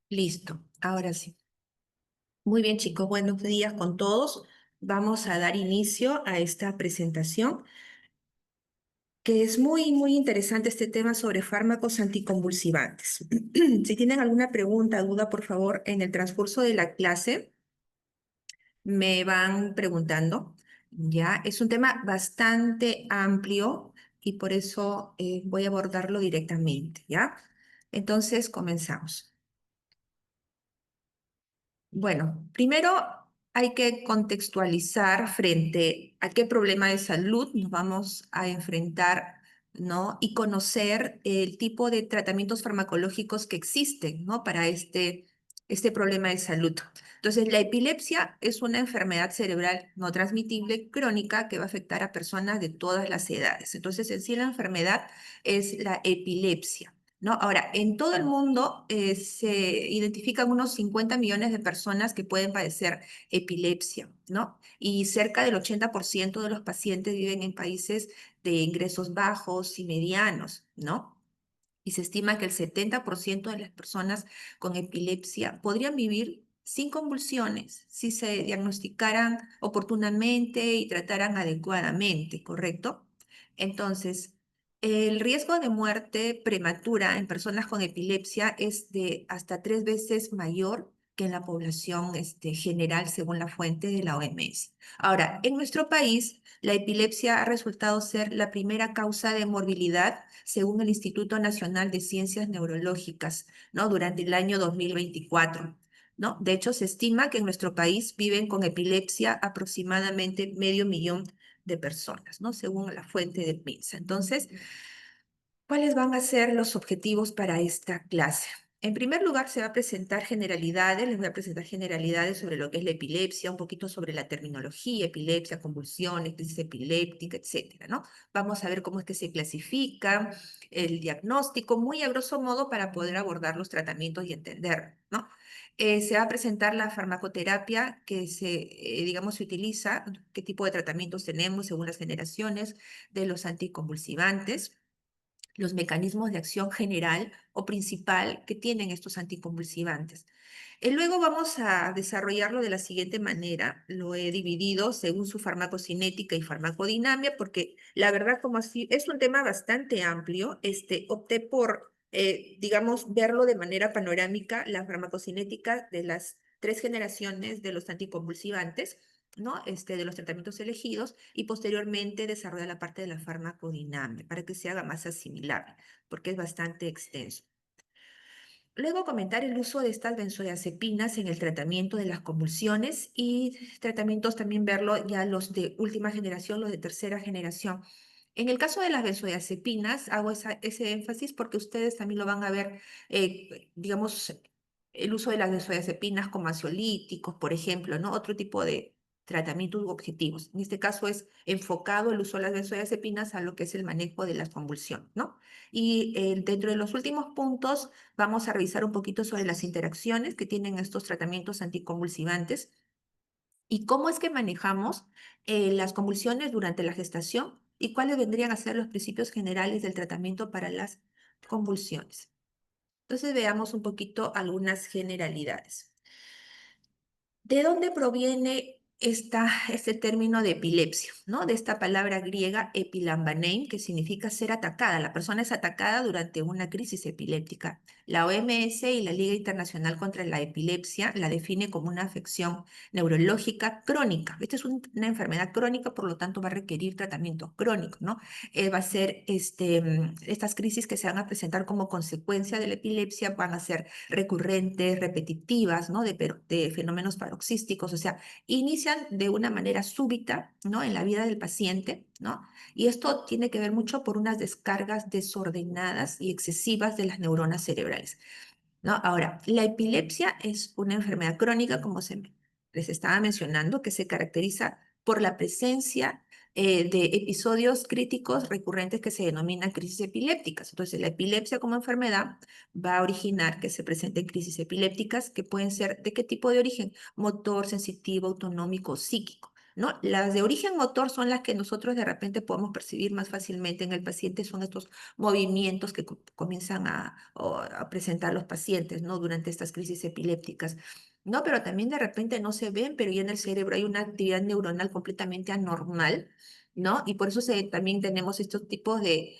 Listo, ahora sí. Muy bien, chicos, buenos días con todos. Vamos a dar inicio a esta presentación, que es muy interesante este tema sobre fármacos anticonvulsivantes. Si tienen alguna pregunta, duda, por favor, en el transcurso de la clase me van preguntando. Ya, es un tema bastante amplio y por eso voy a abordarlo directamente, ¿ya? Entonces, comenzamos. Bueno, primero hay que contextualizar frente a qué problema de salud nos vamos a enfrentar, ¿no? Y conocer el tipo de tratamientos farmacológicos que existen, ¿no? Para este problema de salud. Entonces, la epilepsia es una enfermedad cerebral no transmitible crónica que va a afectar a personas de todas las edades. Entonces, en sí la enfermedad es la epilepsia. ¿No? Ahora, en todo el mundo se identifican unos 50 millones de personas que pueden padecer epilepsia, ¿no? Y cerca del 80% de los pacientes viven en países de ingresos bajos y medianos, ¿no? Y se estima que el 70% de las personas con epilepsia podrían vivir sin convulsiones si se diagnosticaran oportunamente y trataran adecuadamente, ¿correcto? Entonces, el riesgo de muerte prematura en personas con epilepsia es de hasta 3 veces mayor que en la población general, según la fuente de la OMS. Ahora, en nuestro país, la epilepsia ha resultado ser la primera causa de morbilidad según el Instituto Nacional de Ciencias Neurológicas, ¿no? Durante el año 2024, ¿no? De hecho, se estima que en nuestro país viven con epilepsia aproximadamente 500.000 de personas, ¿no? Según la fuente del MINSA. Entonces, ¿cuáles van a ser los objetivos para esta clase? En primer lugar, se va a presentar generalidades, les voy a presentar generalidades sobre lo que es la epilepsia, un poquito sobre la terminología, epilepsia, convulsiones, crisis epiléptica, etcétera, ¿no? Vamos a ver cómo es que se clasifica el diagnóstico, muy a grosso modo para poder abordar los tratamientos y entender, ¿no? Se va a presentar la farmacoterapia que digamos, se utiliza, qué tipo de tratamientos tenemos según las generaciones de los anticonvulsivantes, los mecanismos de acción general o principal que tienen estos anticonvulsivantes. Luego vamos a desarrollarlo de la siguiente manera. Lo he dividido según su farmacocinética y farmacodinamia, porque la verdad, como así, es un tema bastante amplio. Opté por, digamos, verlo de manera panorámica, la farmacocinética de las 3 generaciones de los anticonvulsivantes, ¿no? De los tratamientos elegidos y posteriormente desarrollar la parte de la farmacodinamia para que se haga más asimilable, porque es bastante extenso. Luego comentar el uso de estas benzodiazepinas en el tratamiento de las convulsiones y tratamientos también verlo ya los de última generación, los de tercera generación. En el caso de las benzodiazepinas, hago ese énfasis porque ustedes también lo van a ver, digamos, el uso de las benzodiazepinas como ansiolíticos, por ejemplo, ¿no? Otro tipo de tratamientos u objetivos. En este caso es enfocado el uso de las benzodiazepinas a lo que es el manejo de la convulsión, ¿no? Y dentro de los últimos puntos vamos a revisar un poquito sobre las interacciones que tienen estos tratamientos anticonvulsivantes y cómo es que manejamos las convulsiones durante la gestación y cuáles vendrían a ser los principios generales del tratamiento para las convulsiones. Entonces veamos un poquito algunas generalidades. ¿De dónde proviene este término de epilepsia, ¿no? De esta palabra griega epilambanein, que significa ser atacada. La persona es atacada durante una crisis epiléptica. La OMS y la Liga Internacional contra la Epilepsia la define como una afección neurológica crónica. Esta es una enfermedad crónica, por lo tanto va a requerir tratamiento crónico, ¿no? Va a ser estas crisis que se van a presentar como consecuencia de la epilepsia, van a ser recurrentes, repetitivas, ¿no? De fenómenos paroxísticos, o sea, inician de una manera súbita, ¿no? En la vida del paciente, ¿no? Y esto tiene que ver mucho por unas descargas desordenadas y excesivas de las neuronas cerebrales, ¿no? Ahora, la epilepsia es una enfermedad crónica, como les estaba mencionando, que se caracteriza por la presencia de episodios críticos recurrentes que se denominan crisis epilépticas. Entonces, la epilepsia como enfermedad va a originar que se presenten crisis epilépticas que pueden ser de qué tipo de origen: motor, sensitivo, autonómico, psíquico. ¿no? Las de origen motor son las que nosotros de repente podemos percibir más fácilmente en el paciente, son estos movimientos que comienzan a presentar los pacientes, ¿no? Durante estas crisis epilépticas. No, pero también de repente no se ven, pero ya en el cerebro hay una actividad neuronal completamente anormal, ¿no? Y por eso también tenemos estos tipos de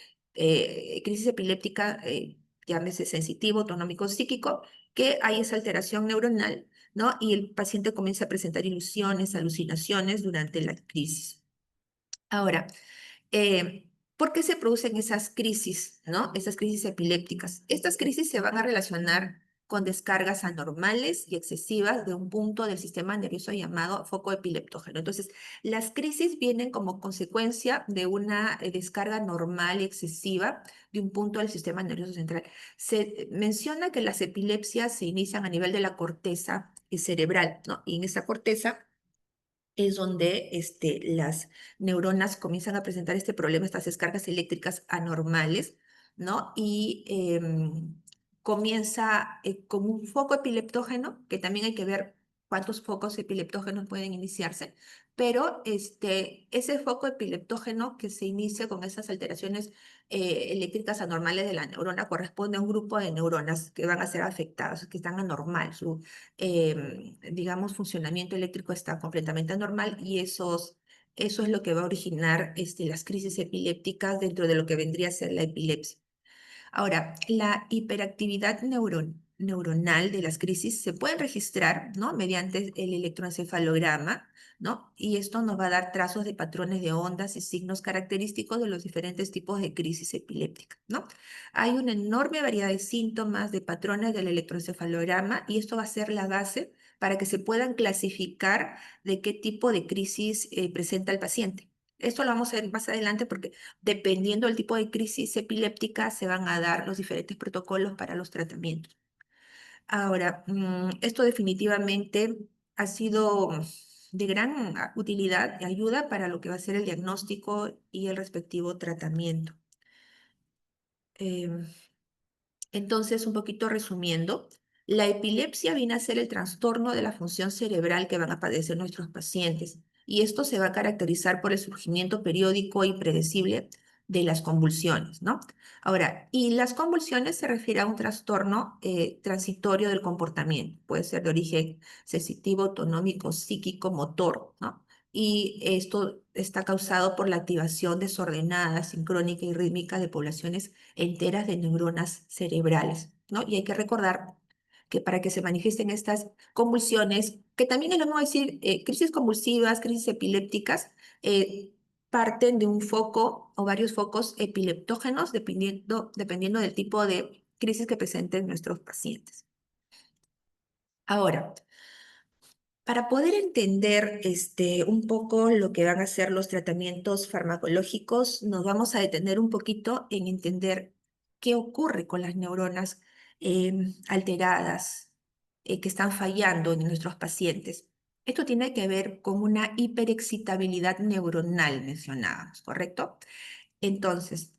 crisis epiléptica, llámese sensitivo, autonómico, psíquico, que hay esa alteración neuronal, ¿no? Y el paciente comienza a presentar ilusiones, alucinaciones durante la crisis. Ahora, ¿por qué se producen esas crisis, ¿no? Esas crisis epilépticas. Estas crisis se van a relacionar con descargas anormales y excesivas de un punto del sistema nervioso llamado foco epileptógeno. Entonces, las crisis vienen como consecuencia de una descarga normal y excesiva de un punto del sistema nervioso central. Se menciona que las epilepsias se inician a nivel de la corteza cerebral, ¿no? Y en esa corteza es donde las neuronas comienzan a presentar este problema, estas descargas eléctricas anormales, ¿no? Y comienza con un foco epileptógeno, que también hay que ver cuántos focos epileptógenos pueden iniciarse, pero ese foco epileptógeno que se inicia con esas alteraciones eléctricas anormales de la neurona corresponde a un grupo de neuronas que van a ser afectadas, que están anormal, digamos, funcionamiento eléctrico está completamente anormal y eso es lo que va a originar las crisis epilépticas dentro de lo que vendría a ser la epilepsia. Ahora, la hiperactividad neuronal de las crisis se puede registrar, ¿no? Mediante el electroencefalograma, ¿no? Y esto nos va a dar trazos de patrones de ondas y signos característicos de los diferentes tipos de crisis epiléptica, ¿no? Hay una enorme variedad de síntomas, de patrones del electroencefalograma y esto va a ser la base para que se puedan clasificar de qué tipo de crisis presenta el paciente. Esto lo vamos a ver más adelante porque dependiendo del tipo de crisis epiléptica, se van a dar los diferentes protocolos para los tratamientos. Ahora, esto definitivamente ha sido de gran utilidad y ayuda para lo que va a ser el diagnóstico y el respectivo tratamiento. Em, entonces, un poquito resumiendo, la epilepsia viene a ser el trastorno de la función cerebral que van a padecer nuestros pacientes y esto se va a caracterizar por el surgimiento periódico y predecible de las convulsiones, ¿no? Ahora, y las convulsiones se refiere a un trastorno transitorio del comportamiento, puede ser de origen sensitivo, autonómico, psíquico, motor, ¿no? Y esto está causado por la activación desordenada, sincrónica y rítmica de poblaciones enteras de neuronas cerebrales, ¿no? Y hay que recordar que para que se manifiesten estas convulsiones, que también es lo mismo decir, crisis convulsivas, crisis epilépticas, eh, parten de un foco o varios focos epileptógenos dependiendo del tipo de crisis que presenten nuestros pacientes. Ahora, para poder entender un poco lo que van a ser los tratamientos farmacológicos, nos vamos a detener un poquito en entender qué ocurre con las neuronas alteradas que están fallando en nuestros pacientes. Esto tiene que ver con una hiperexcitabilidad neuronal, mencionábamos, ¿correcto? Entonces,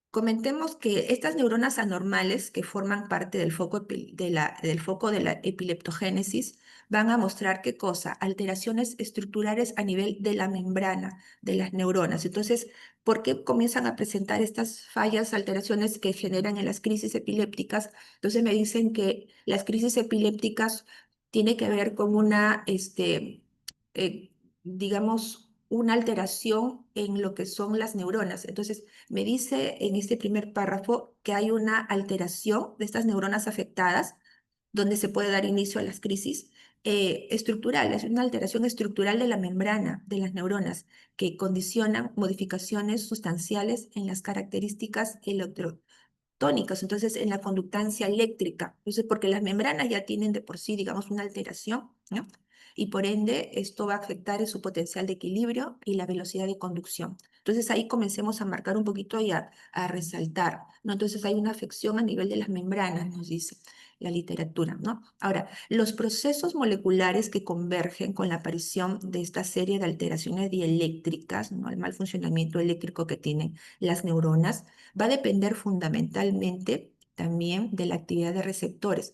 comentemos que estas neuronas anormales que forman parte del del foco de la epileptogénesis van a mostrar qué cosa, alteraciones estructurales a nivel de la membrana de las neuronas. Entonces, ¿por qué comienzan a presentar estas fallas, alteraciones que generan en las crisis epilépticas? Entonces me dicen que las crisis epilépticas tienen que ver con eh, digamos, una alteración en lo que son las neuronas. Entonces, me dice en este primer párrafo que hay una alteración de estas neuronas afectadas, donde se puede dar inicio a las crisis estructurales, una alteración estructural de la membrana de las neuronas que condicionan modificaciones sustanciales en las características tónicos, entonces en la conductancia eléctrica. Entonces, porque las membranas ya tienen de por sí, digamos, una alteración, ¿no? Y por ende, esto va a afectar en su potencial de equilibrio y la velocidad de conducción. Entonces, ahí comencemos a marcar un poquito y a resaltar, ¿no? Entonces, hay una afección a nivel de las membranas, nos dice la literatura, ¿no? Ahora, los procesos moleculares que convergen con la aparición de esta serie de alteraciones dieléctricas, ¿no? El mal funcionamiento eléctrico que tienen las neuronas, va a depender fundamentalmente también de la actividad de receptores.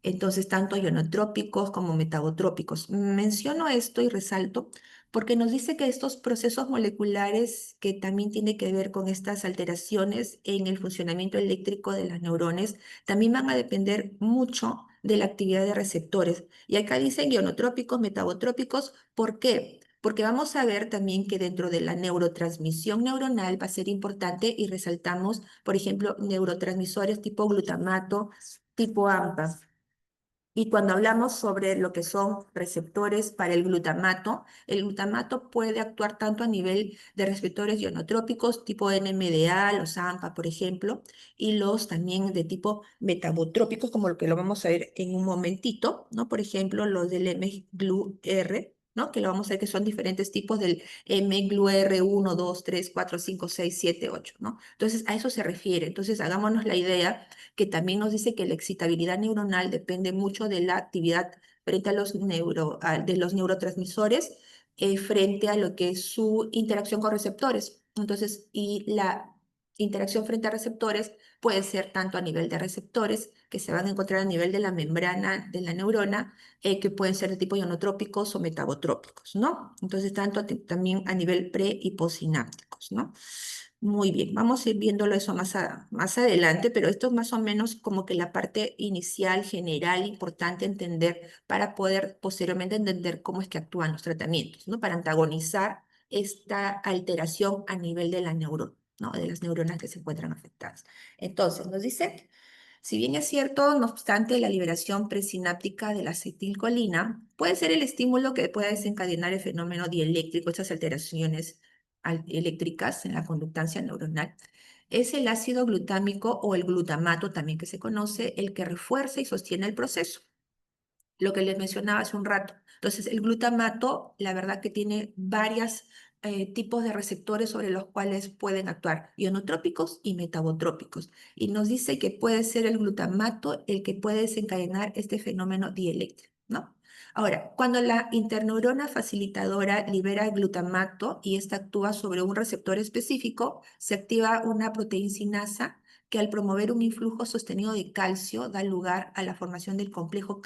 Entonces, tanto ionotrópicos como metabotrópicos. Menciono esto y resalto Porque nos dice que estos procesos moleculares que también tienen que ver con estas alteraciones en el funcionamiento eléctrico de las neuronas también van a depender mucho de la actividad de receptores. Y acá dicen ionotrópicos, metabotrópicos. ¿Por qué? Porque vamos a ver también que dentro de la neurotransmisión neuronal va a ser importante y resaltamos, por ejemplo, neurotransmisores tipo glutamato, tipo AMPA. Y cuando hablamos sobre lo que son receptores para el glutamato puede actuar tanto a nivel de receptores ionotrópicos tipo NMDA, los AMPA, por ejemplo, y los también de tipo metabotrópicos, como lo que lo vamos a ver en un momentito, ¿no? Por ejemplo, los del mGlu-R, ¿no? Que lo vamos a ver que son diferentes tipos del mGlu-R 1, 2, 3, 4, 5, 6, 7, 8, ¿no? Entonces, a eso se refiere. Entonces, hagámonos la idea que también nos dice que la excitabilidad neuronal depende mucho de la actividad frente a de los neurotransmisores, frente a lo que es su interacción con receptores. Entonces, y la interacción frente a receptores puede ser tanto a nivel de receptores, que se van a encontrar a nivel de la membrana de la neurona, que pueden ser de tipo ionotrópicos o metabotrópicos, ¿no? Entonces, tanto también a nivel pre y postsinápticos, ¿no? Muy bien, vamos a ir viéndolo eso más adelante, pero esto es más o menos como que la parte inicial, general, importante entender para poder posteriormente entender cómo es que actúan los tratamientos, ¿no? Para antagonizar esta alteración a nivel de la neurona, ¿no? De las neuronas que se encuentran afectadas. Entonces, nos dice, si bien es cierto, no obstante, la liberación presináptica de la acetilcolina puede ser el estímulo que pueda desencadenar el fenómeno dieléctrico, estas alteraciones eléctricas en la conductancia neuronal. Es el ácido glutámico o el glutamato también que se conoce, el que refuerza y sostiene el proceso, lo que les mencionaba hace un rato. Entonces, el glutamato, la verdad que tiene varios tipos de receptores sobre los cuales pueden actuar, ionotrópicos y metabotrópicos. Y nos dice que puede ser el glutamato el que puede desencadenar este fenómeno dieléctrico, ¿no? Ahora, cuando la interneurona facilitadora libera glutamato y esta actúa sobre un receptor específico, se activa una proteincinasa que al promover un influjo sostenido de calcio da lugar a la formación del complejo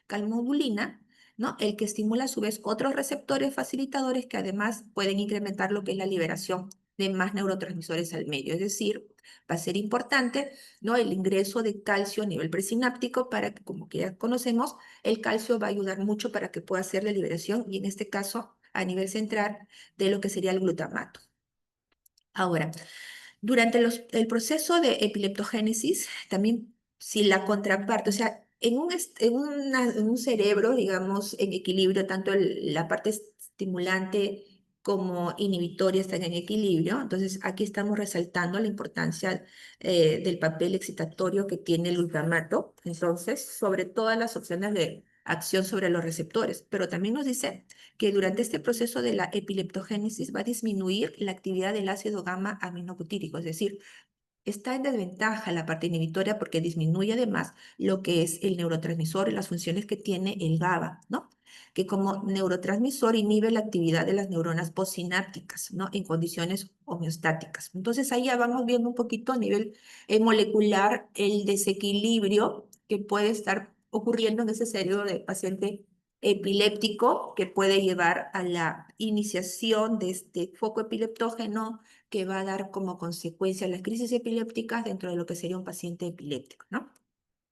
calmodulina, ¿no? El que estimula a su vez otros receptores facilitadores que además pueden incrementar lo que es la liberación de más neurotransmisores al medio. Es decir, va a ser importante, ¿no? El ingreso de calcio a nivel presináptico para que, como que ya conocemos, el calcio va a ayudar mucho para que pueda hacer la liberación y en este caso a nivel central de lo que sería el glutamato. Ahora, durante el proceso de epileptogénesis, también si la contraparte, o sea, en un cerebro, digamos, en equilibrio, tanto la parte estimulante como inhibitoria están en equilibrio. Entonces, aquí estamos resaltando la importancia del papel excitatorio que tiene el glutamato, entonces, sobre todas las opciones de acción sobre los receptores. Pero también nos dice que durante este proceso de la epileptogénesis va a disminuir la actividad del ácido gamma aminobutírico, es decir, está en desventaja la parte inhibitoria porque disminuye además lo que es el neurotransmisor y las funciones que tiene el GABA, ¿no? Que como neurotransmisor inhibe la actividad de las neuronas postsinápticas, ¿no? En condiciones homeostáticas. Entonces ahí ya vamos viendo un poquito a nivel molecular el desequilibrio que puede estar ocurriendo en ese cerebro del paciente epiléptico que puede llevar a la iniciación de este foco epileptógeno que va a dar como consecuencia las crisis epilépticas dentro de lo que sería un paciente epiléptico, ¿no?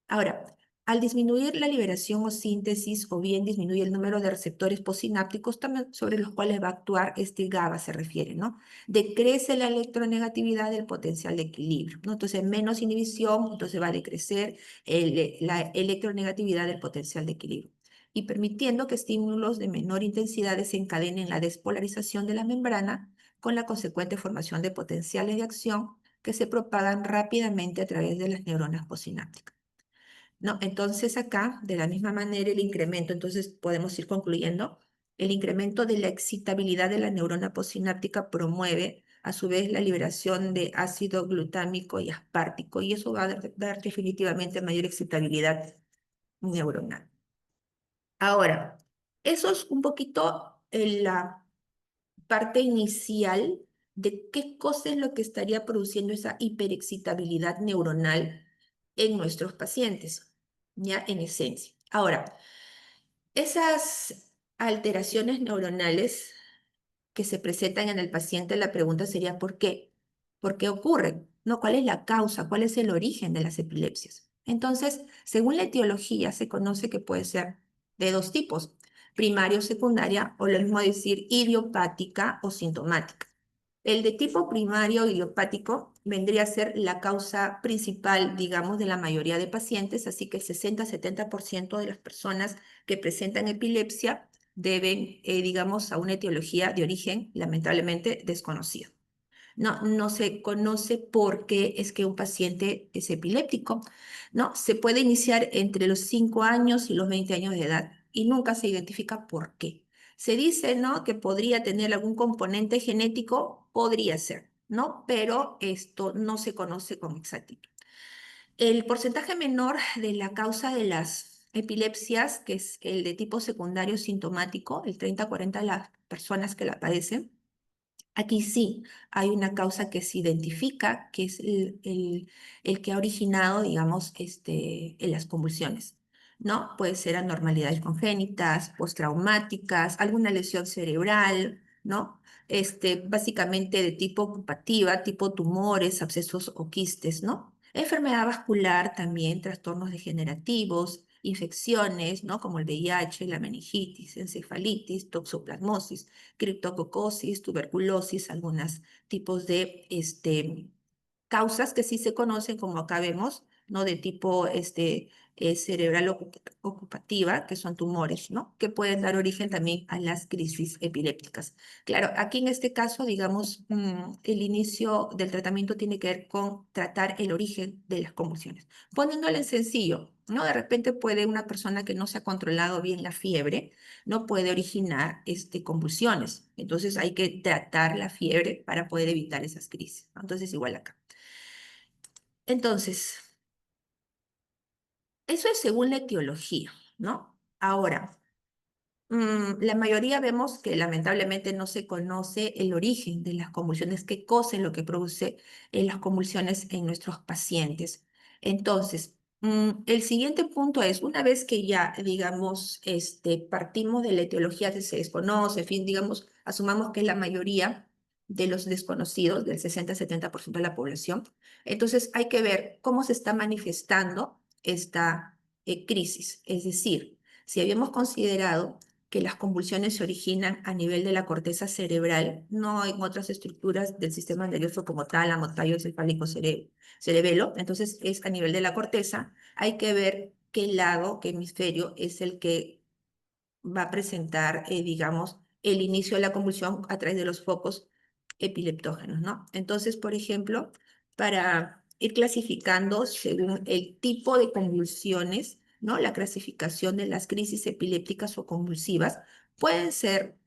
Ahora, al disminuir la liberación o síntesis o bien disminuye el número de receptores postsinápticos también sobre los cuales va a actuar este GABA se refiere, ¿no? Decrece la electronegatividad del potencial de equilibrio, ¿no? Entonces, menos inhibición, entonces va a decrecer la electronegatividad del potencial de equilibrio y permitiendo que estímulos de menor intensidad desencadenen la despolarización de la membrana con la consecuente formación de potenciales de acción que se propagan rápidamente a través de las neuronas postsinápticas. ¿No? Entonces acá, de la misma manera, el incremento, entonces podemos ir concluyendo, el incremento de la excitabilidad de la neurona postsináptica promueve a su vez la liberación de ácido glutámico y aspartico y eso va a dar definitivamente mayor excitabilidad neuronal. Ahora, eso es un poquito la parte inicial de qué cosa es lo que estaría produciendo esa hiperexcitabilidad neuronal en nuestros pacientes, ya en esencia. Ahora, esas alteraciones neuronales que se presentan en el paciente, la pregunta sería ¿por qué? ¿Por qué ocurren? ¿No? ¿Cuál es la causa? ¿Cuál es el origen de las epilepsias? Entonces, según la etiología, se conoce que puede ser de dos tipos, primaria o secundaria, o lo mismo decir idiopática o sintomática. El de tipo primario idiopático vendría a ser la causa principal, digamos, de la mayoría de pacientes, así que el 60-70% de las personas que presentan epilepsia deben, digamos, a una etiología de origen lamentablemente desconocido. No se conoce por qué es que un paciente es epiléptico, ¿no? Se puede iniciar entre los 5 años y los 20 años de edad y nunca se identifica por qué. Se dice, ¿no? Que podría tener algún componente genético, podría ser, ¿no? Pero esto no se conoce con exactitud. El porcentaje menor de la causa de las epilepsias, que es el de tipo secundario sintomático, el 30-40 de las personas que la padecen, aquí sí hay una causa que se identifica, que es el que ha originado, digamos, en las convulsiones, ¿no? Puede ser anormalidades congénitas, postraumáticas, alguna lesión cerebral, ¿no? Básicamente de tipo ocupativa, tipo tumores, abscesos o quistes, ¿no? Enfermedad vascular también, trastornos degenerativos, infecciones, ¿no? Como el VIH, la meningitis, encefalitis, toxoplasmosis, criptococosis, tuberculosis, algunos tipos de causas que sí se conocen, como acá vemos, ¿no? De tipo cerebral ocupativa, que son tumores, ¿no? Que pueden dar origen también a las crisis epilépticas. Claro, aquí en este caso, digamos, el inicio del tratamiento tiene que ver con tratar el origen de las convulsiones. Poniéndolo en sencillo, ¿no? De repente puede una persona que no se ha controlado bien la fiebre, no puede originar convulsiones. Entonces hay que tratar la fiebre para poder evitar esas crisis, ¿no? Entonces igual acá. Entonces, eso es según la etiología, ¿no? Ahora, la mayoría vemos que lamentablemente no se conoce el origen de las convulsiones, qué cosa es lo que produce las convulsiones en nuestros pacientes. Entonces, el siguiente punto es, una vez que ya, digamos, partimos de la etiología que se desconoce, en fin, digamos, asumamos que es la mayoría de los desconocidos, del 60-70% de la población, entonces hay que ver cómo se está manifestando esta crisis. Es decir, si habíamos considerado que las convulsiones se originan a nivel de la corteza cerebral, no en otras estructuras del sistema nervioso como tálamo, tallo encefálico, cerebelo, entonces es a nivel de la corteza, hay que ver qué lado, qué hemisferio es el que va a presentar, digamos, el inicio de la convulsión a través de los focos epileptógenos, ¿no? Entonces, por ejemplo, para ir clasificando según el tipo de convulsiones, ¿no? La clasificación de las crisis epilépticas o convulsivas pueden ser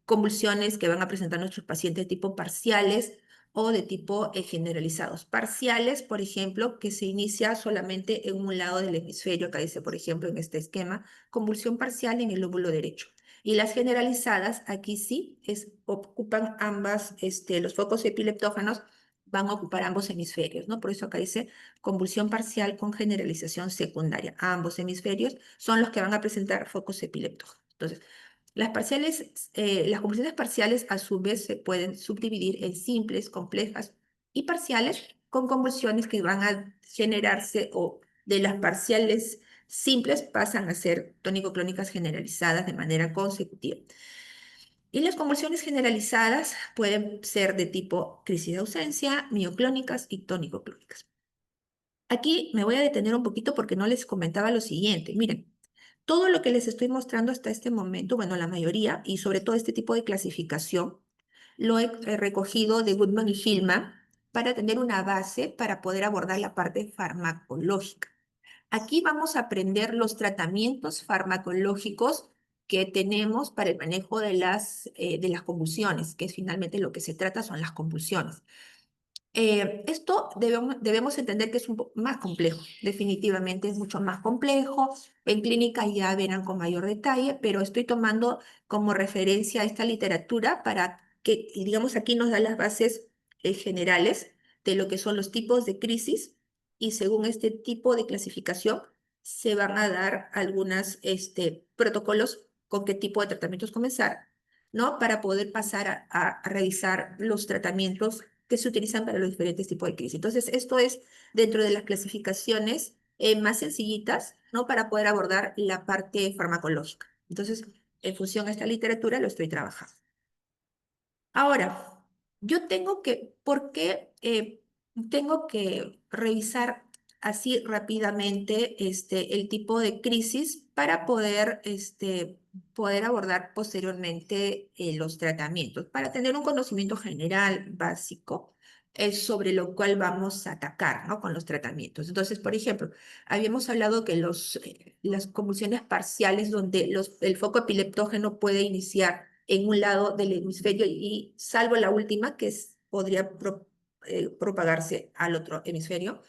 convulsiones que van a presentar nuestros pacientes de tipo parciales o de tipo generalizados. Parciales, por ejemplo, que se inicia solamente en un lado del hemisferio, acá dice, por ejemplo, en este esquema, convulsión parcial en el lóbulo derecho. Y las generalizadas, aquí sí, ocupan ambas, los focos epileptógenos van a ocupar ambos hemisferios, ¿no? Por eso acá dice convulsión parcial con generalización secundaria. Ambos hemisferios son los que van a presentar focos epileptógenos. Entonces, las convulsiones parciales a su vez se pueden subdividir en simples, complejas y parciales con convulsiones que van a generarse o de las parciales simples pasan a ser tónico-clónicas generalizadas de manera consecutiva. Y las convulsiones generalizadas pueden ser de tipo crisis de ausencia, mioclónicas y tónico-clónicas. Aquí me voy a detener un poquito porque no les comentaba lo siguiente. Miren, todo lo que les estoy mostrando hasta este momento, bueno, la mayoría, y sobre todo este tipo de clasificación, lo he recogido de Goodman y Hillman para tener una base para poder abordar la parte farmacológica. Aquí vamos a aprender los tratamientos farmacológicos que tenemos para el manejo de las convulsiones, que es finalmente lo que se trata son las convulsiones. Esto debemos entender que es un poco más complejo, definitivamente es mucho más complejo. En clínica ya verán con mayor detalle, pero estoy tomando como referencia esta literatura para que, y digamos, aquí nos da las bases generales de lo que son los tipos de crisis y según este tipo de clasificación se van a dar algunos protocolos con qué tipo de tratamientos comenzar, ¿no? Para poder pasar a revisar los tratamientos que se utilizan para los diferentes tipos de crisis. Entonces, esto es dentro de las clasificaciones más sencillitas, ¿no? Para poder abordar la parte farmacológica. Entonces, en función a esta literatura, lo estoy trabajando. Ahora, yo tengo que, ¿por qué tengo que revisar así rápidamente el tipo de crisis para poder, poder abordar posteriormente los tratamientos? Para tener un conocimiento general básico sobre lo cual vamos a atacar, ¿no? Con los tratamientos. Entonces, por ejemplo, habíamos hablado que las convulsiones parciales donde el foco epileptógeno puede iniciar en un lado del hemisferio y salvo la última podría propagarse al otro hemisferio.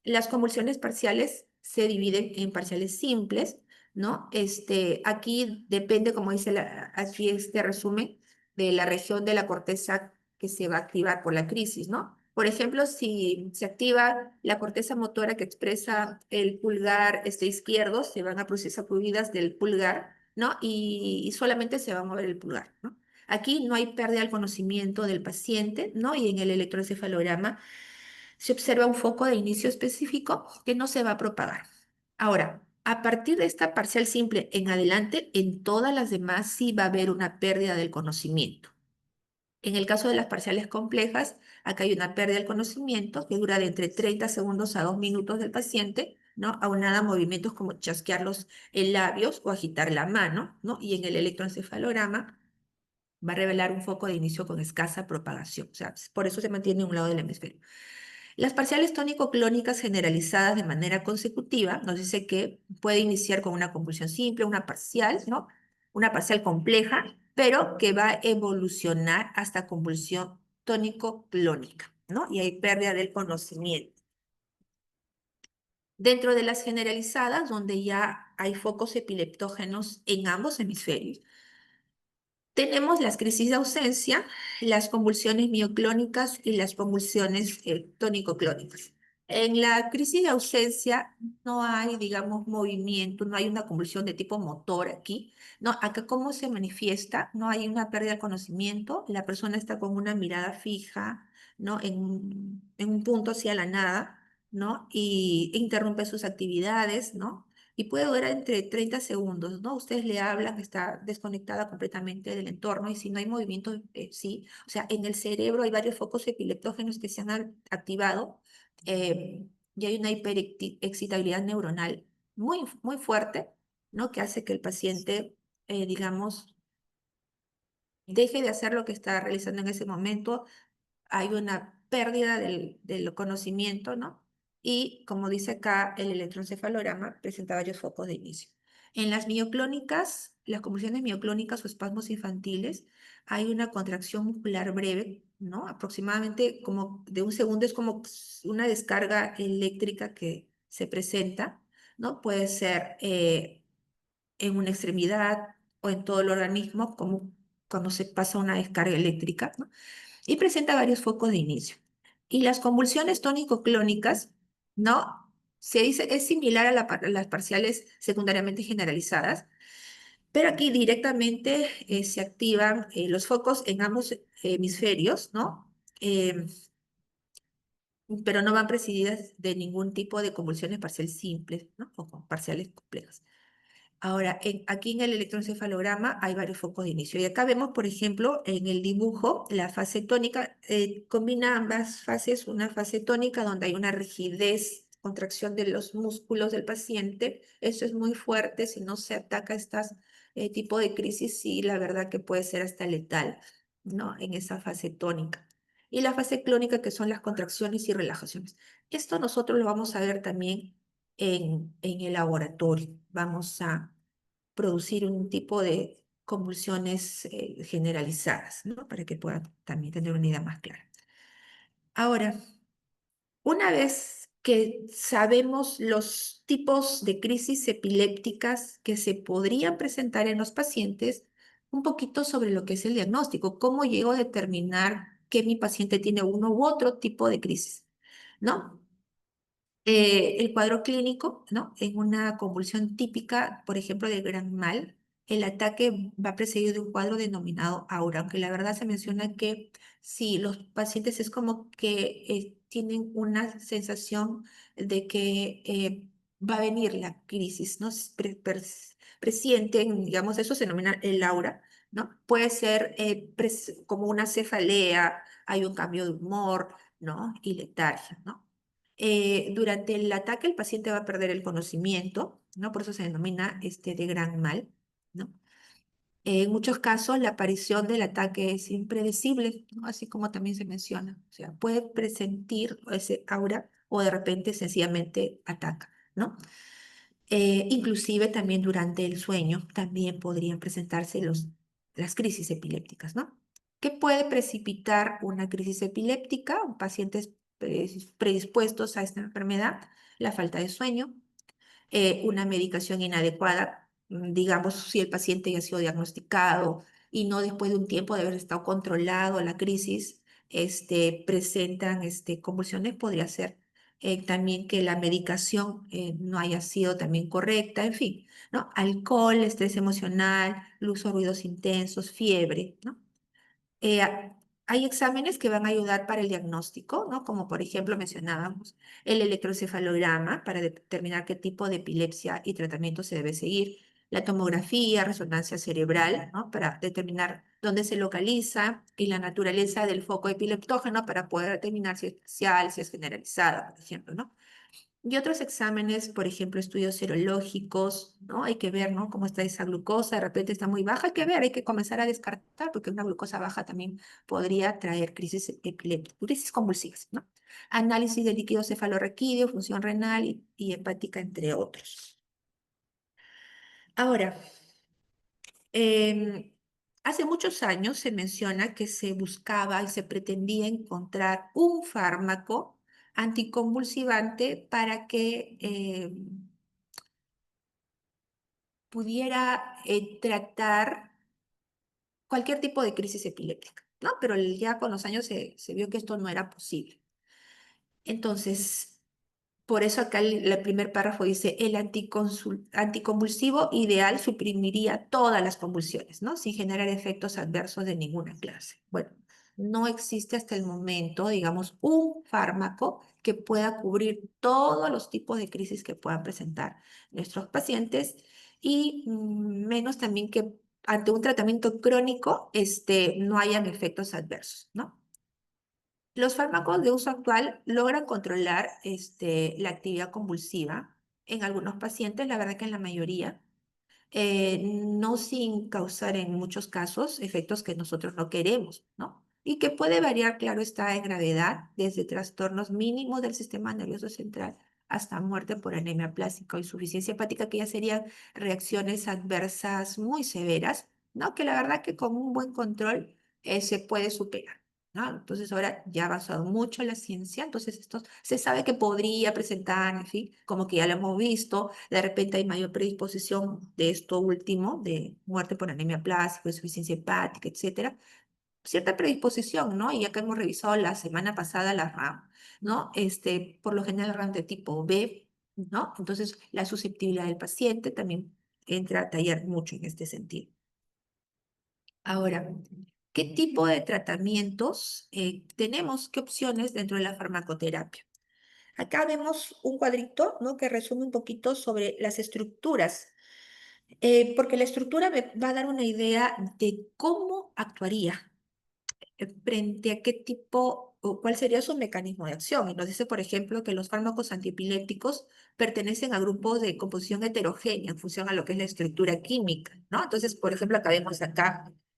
Las convulsiones parciales se dividen en parciales simples, ¿no? Aquí depende, como dice aquí este resumen, de la región de la corteza que se va a activar por la crisis, ¿no? Por ejemplo, si se activa la corteza motora que expresa el pulgar izquierdo, se van a procesar fluidas del pulgar, ¿no? Y solamente se va a mover el pulgar, ¿no? Aquí no hay pérdida del conocimiento del paciente, ¿no? Y en el electroencefalograma se observa un foco de inicio específico que no se va a propagar. Ahora, a partir de esta parcial simple en adelante, en todas las demás sí va a haber una pérdida del conocimiento. En el caso de las parciales complejas, acá hay una pérdida del conocimiento que dura de entre 30 segundos a 2 minutos del paciente, ¿no? Aunada a movimientos como chasquear los labios o agitar la mano, ¿no? Y en el electroencefalograma va a revelar un foco de inicio con escasa propagación. O sea, por eso se mantiene a un lado del hemisferio. Las parciales tónico-clónicas generalizadas de manera consecutiva nos dice que puede iniciar con una convulsión simple, una parcial, ¿no? Una parcial compleja, pero que va a evolucionar hasta convulsión tónico-clónica, ¿no? Y hay pérdida del conocimiento. Dentro de las generalizadas, donde ya hay focos epileptógenos en ambos hemisferios, tenemos las crisis de ausencia, las convulsiones mioclónicas y las convulsiones tónico-clónicas. En la crisis de ausencia no hay, digamos, movimiento, no hay una convulsión de tipo motor aquí. No, acá cómo se manifiesta, no hay una pérdida de conocimiento, la persona está con una mirada fija, ¿no? En un punto hacia la nada, ¿no? Y interrumpe sus actividades, ¿no? Y puede durar entre 30 segundos, ¿no? Ustedes le hablan, está desconectada completamente del entorno y si no hay movimiento, sí. O sea, en el cerebro hay varios focos epileptógenos que se han activado y hay una hiperexcitabilidad neuronal muy, muy fuerte, ¿no? Que hace que el paciente, digamos, deje de hacer lo que está realizando en ese momento, hay una pérdida del conocimiento, ¿no? Y como dice acá, el electroencefalograma presenta varios focos de inicio. En las mioclónicas, las convulsiones mioclónicas o espasmos infantiles, hay una contracción muscular breve, ¿no? Aproximadamente como de un segundo, es como una descarga eléctrica que se presenta, ¿no? Puede ser en una extremidad o en todo el organismo, como cuando se pasa una descarga eléctrica, ¿no? Y presenta varios focos de inicio. Y las convulsiones tónico-clónicas, ¿no? Se dice, es similar a las parciales secundariamente generalizadas, pero aquí directamente se activan los focos en ambos hemisferios, ¿no? Eh, pero no van presididas de ningún tipo de convulsiones parciales simples, ¿no? O parciales complejas. Ahora, aquí en el electroencefalograma hay varios focos de inicio. Y acá vemos, por ejemplo, en el dibujo, la fase tónica combina ambas fases, una fase tónica donde hay una rigidez, contracción de los músculos del paciente. Eso es muy fuerte. Si no se ataca estas tipo de crisis, sí, la verdad que puede ser hasta letal, ¿no? En esa fase tónica. Y la fase clónica, que son las contracciones y relajaciones. Esto nosotros lo vamos a ver también en el laboratorio. Vamos a producir un tipo de convulsiones generalizadas, ¿no? Para que puedan también tener una idea más clara. Ahora, una vez que sabemos los tipos de crisis epilépticas que se podrían presentar en los pacientes, un poquito sobre lo que es el diagnóstico, cómo llego a determinar que mi paciente tiene uno u otro tipo de crisis, ¿no? El cuadro clínico, ¿no? En una convulsión típica, por ejemplo, del gran mal, el ataque va precedido de un cuadro denominado aura, aunque la verdad se menciona que sí, los pacientes es como que tienen una sensación de que va a venir la crisis, ¿no? Presienten, digamos, eso se denomina el aura, ¿no? Puede ser como una cefalea, hay un cambio de humor, ¿no? Y letargia, ¿no? Durante el ataque el paciente va a perder el conocimiento, ¿no? Por eso se denomina de gran mal, ¿no? En muchos casos la aparición del ataque es impredecible, ¿no? Así como también se menciona. O sea, puede presentir ese aura o de repente sencillamente ataca, ¿no? Inclusive también durante el sueño también podrían presentarse las crisis epilépticas, ¿no? ¿Qué puede precipitar una crisis epiléptica? Pacientes predispuestos a esta enfermedad, la falta de sueño, una medicación inadecuada, digamos, si el paciente ya ha sido diagnosticado y no después de un tiempo de haber estado controlado la crisis, presentan convulsiones, podría ser también que la medicación no haya sido también correcta, en fin, ¿no? Alcohol, estrés emocional, el uso de ruidos intensos, fiebre, ¿no? Eh, a- Hay exámenes que van a ayudar para el diagnóstico, ¿no? Como por ejemplo mencionábamos el electroencefalograma para determinar qué tipo de epilepsia y tratamiento se debe seguir, la tomografía, resonancia cerebral, ¿no? Para determinar dónde se localiza y la naturaleza del foco epileptógeno para poder determinar si es parcial, si es generalizada, por ejemplo, ¿no? Y otros exámenes, por ejemplo, estudios serológicos, ¿no? Hay que ver, ¿no? Cómo está esa glucosa, de repente está muy baja, hay que ver, hay que comenzar a descartar, porque una glucosa baja también podría traer crisis epilépticas, crisis convulsivas, ¿no? Análisis de líquido cefalorraquídeo, función renal y hepática, entre otros. Ahora, em, hace muchos años se menciona que se buscaba y se pretendía encontrar un fármaco anticonvulsivante para que pudiera tratar cualquier tipo de crisis epiléptica, ¿no? Pero ya con los años se vio que esto no era posible. Entonces, por eso acá el primer párrafo dice, el anticonvulsivo ideal suprimiría todas las convulsiones, ¿no? Sin generar efectos adversos de ninguna clase. Bueno, no existe hasta el momento, digamos, un fármaco que pueda cubrir todos los tipos de crisis que puedan presentar nuestros pacientes y menos también que ante un tratamiento crónico, no hayan efectos adversos, ¿no? Los fármacos de uso actual logran controlar la actividad convulsiva en algunos pacientes, la verdad que en la mayoría, no sin causar en muchos casos efectos que nosotros no queremos, ¿no? Y que puede variar, claro está, en gravedad, desde trastornos mínimos del sistema nervioso central hasta muerte por anemia plástica o insuficiencia hepática, que ya serían reacciones adversas muy severas, ¿no? Que la verdad que con un buen control se puede superar. ¿No? Entonces ahora ya ha avanzado mucho la ciencia, entonces esto se sabe que podría presentar, en fin, como que ya lo hemos visto, de repente hay mayor predisposición de esto último, de muerte por anemia plástica, insuficiencia hepática, etcétera, cierta predisposición, ¿no? Y ya que hemos revisado la semana pasada la RAM, ¿no? Por lo general RAM de tipo B, ¿no? Entonces la susceptibilidad del paciente también entra a tallar mucho en este sentido. Ahora, ¿qué tipo de tratamientos tenemos? ¿Qué opciones dentro de la farmacoterapia? Acá vemos un cuadrito, ¿no? Que resume un poquito sobre las estructuras, porque la estructura me va a dar una idea de cómo actuaría frente a qué tipo o cuál sería su mecanismo de acción. Y nos dice, por ejemplo, que los fármacos antiepilépticos pertenecen a grupos de composición heterogénea en función a lo que es la estructura química, ¿no? Entonces, por ejemplo, acá vemos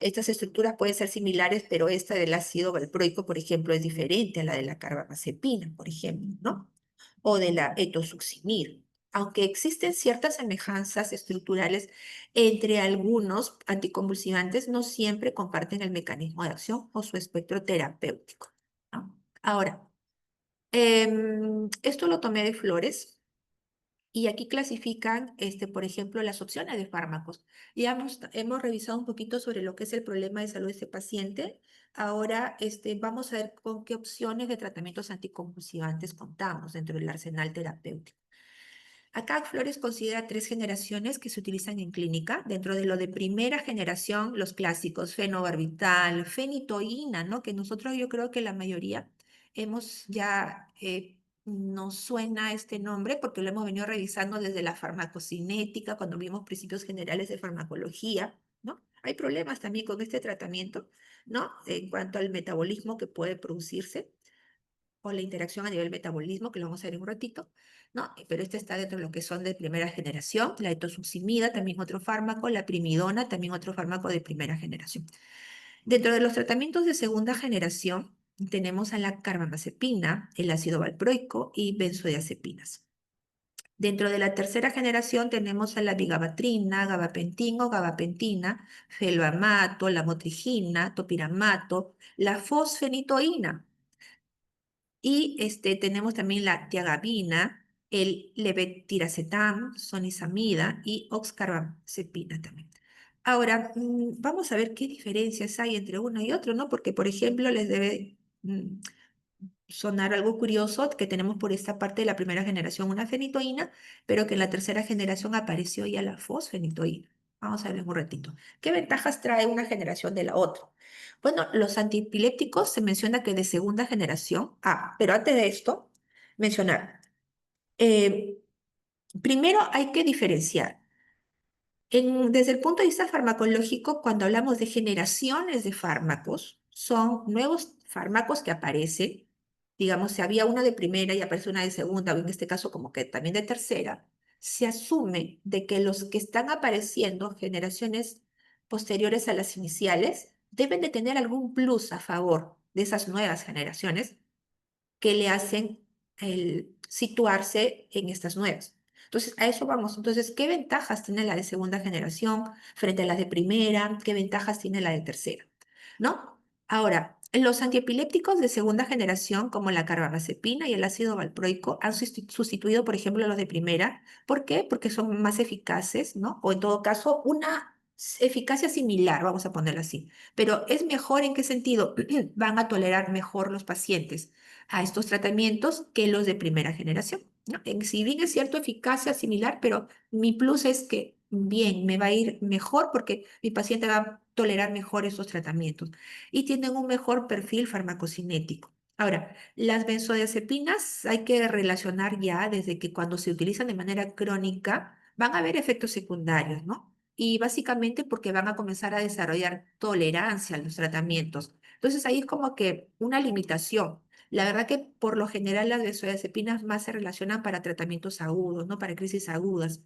estas estructuras pueden ser similares, pero esta del ácido valproico, por ejemplo, es diferente a la de la carbamazepina, por ejemplo, ¿no? O de la etosuximir. Aunque existen ciertas semejanzas estructurales entre algunos anticonvulsivantes, no siempre comparten el mecanismo de acción o su espectro terapéutico, ¿no? Ahora, esto lo tomé de Flores y aquí clasifican, por ejemplo, las opciones de fármacos. Ya hemos revisado un poquito sobre lo que es el problema de salud de este paciente. Ahora, vamos a ver con qué opciones de tratamientos anticonvulsivantes contamos dentro del arsenal terapéutico. Acá Flores considera tres generaciones que se utilizan en clínica. Dentro de lo de primera generación, los clásicos, fenobarbital, fenitoína, ¿no? Que nosotros yo creo que la mayoría hemos ya, nos suena este nombre porque lo hemos venido revisando desde la farmacocinética, cuando vimos principios generales de farmacología, ¿no? Hay problemas también con este tratamiento, ¿no? En cuanto al metabolismo que puede producirse o la interacción a nivel metabolismo, que lo vamos a ver en un ratito, ¿no? Pero este está dentro de lo que son de primera generación, la etosuximida, también otro fármaco, la primidona, también otro fármaco de primera generación. Dentro de los tratamientos de segunda generación, tenemos a la carbamazepina, el ácido valproico y benzodiazepinas. Dentro de la tercera generación tenemos a la vigabatrina, gabapentin o gabapentina, felbamato, la motrigina, topiramato, la fosfenitoína, y tenemos también la tiagabina, el levetiracetam, sonizamida y oxcarbazepina también. Ahora, vamos a ver qué diferencias hay entre uno y otro, ¿no? Porque, por ejemplo, les debe sonar algo curioso que tenemos por esta parte de la primera generación una fenitoína, pero que en la tercera generación apareció ya la fosfenitoína. Vamos a ver en un ratito. ¿Qué ventajas trae una generación de la otra? Bueno, los antiepilépticos se menciona que de segunda generación. Ah, pero antes de esto, mencionar. eh, Primero hay que diferenciar. Desde el punto de vista farmacológico, cuando hablamos de generaciones de fármacos, son nuevos fármacos que aparecen. Digamos, si había una de primera y aparece una de segunda, o en este caso como que también de tercera, se asume de que los que están apareciendo, generaciones posteriores a las iniciales, deben de tener algún plus a favor de esas nuevas generaciones que le hacen el situarse en estas nuevas. Entonces, a eso vamos. Entonces, ¿qué ventajas tiene la de segunda generación frente a las de primera? ¿Qué ventajas tiene la de tercera? ¿No? Ahora, los antiepilépticos de segunda generación, como la carbamazepina y el ácido valproico, han sustituido, por ejemplo, a los de primera. ¿Por qué? Porque son más eficaces, ¿no? O en todo caso, una eficacia similar, vamos a ponerlo así. Pero ¿es mejor en qué sentido? Van a tolerar mejor los pacientes a estos tratamientos que los de primera generación, ¿no? Si bien es cierto, eficacia similar, pero mi plus es que, bien, me va a ir mejor porque mi paciente va a tolerar mejor estos tratamientos y tienen un mejor perfil farmacocinético. Ahora, las benzodiazepinas hay que relacionar ya desde que cuando se utilizan de manera crónica van a haber efectos secundarios, ¿no? Y básicamente porque van a comenzar a desarrollar tolerancia a los tratamientos. Entonces ahí es como que una limitación. La verdad que por lo general las benzodiazepinas más se relacionan para tratamientos agudos, no para crisis agudas.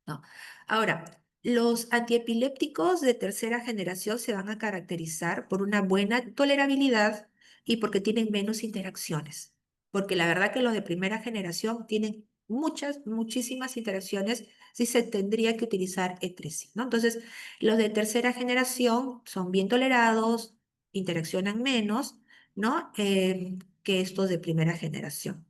No. Ahora, los antiepilépticos de tercera generación se van a caracterizar por una buena tolerabilidad y porque tienen menos interacciones. Porque la verdad que los de primera generación tienen muchas, muchísimas interacciones si se tendría que utilizar entre sí, ¿no? Entonces, los de tercera generación son bien tolerados, interaccionan menos, ¿no? Que estos de primera generación.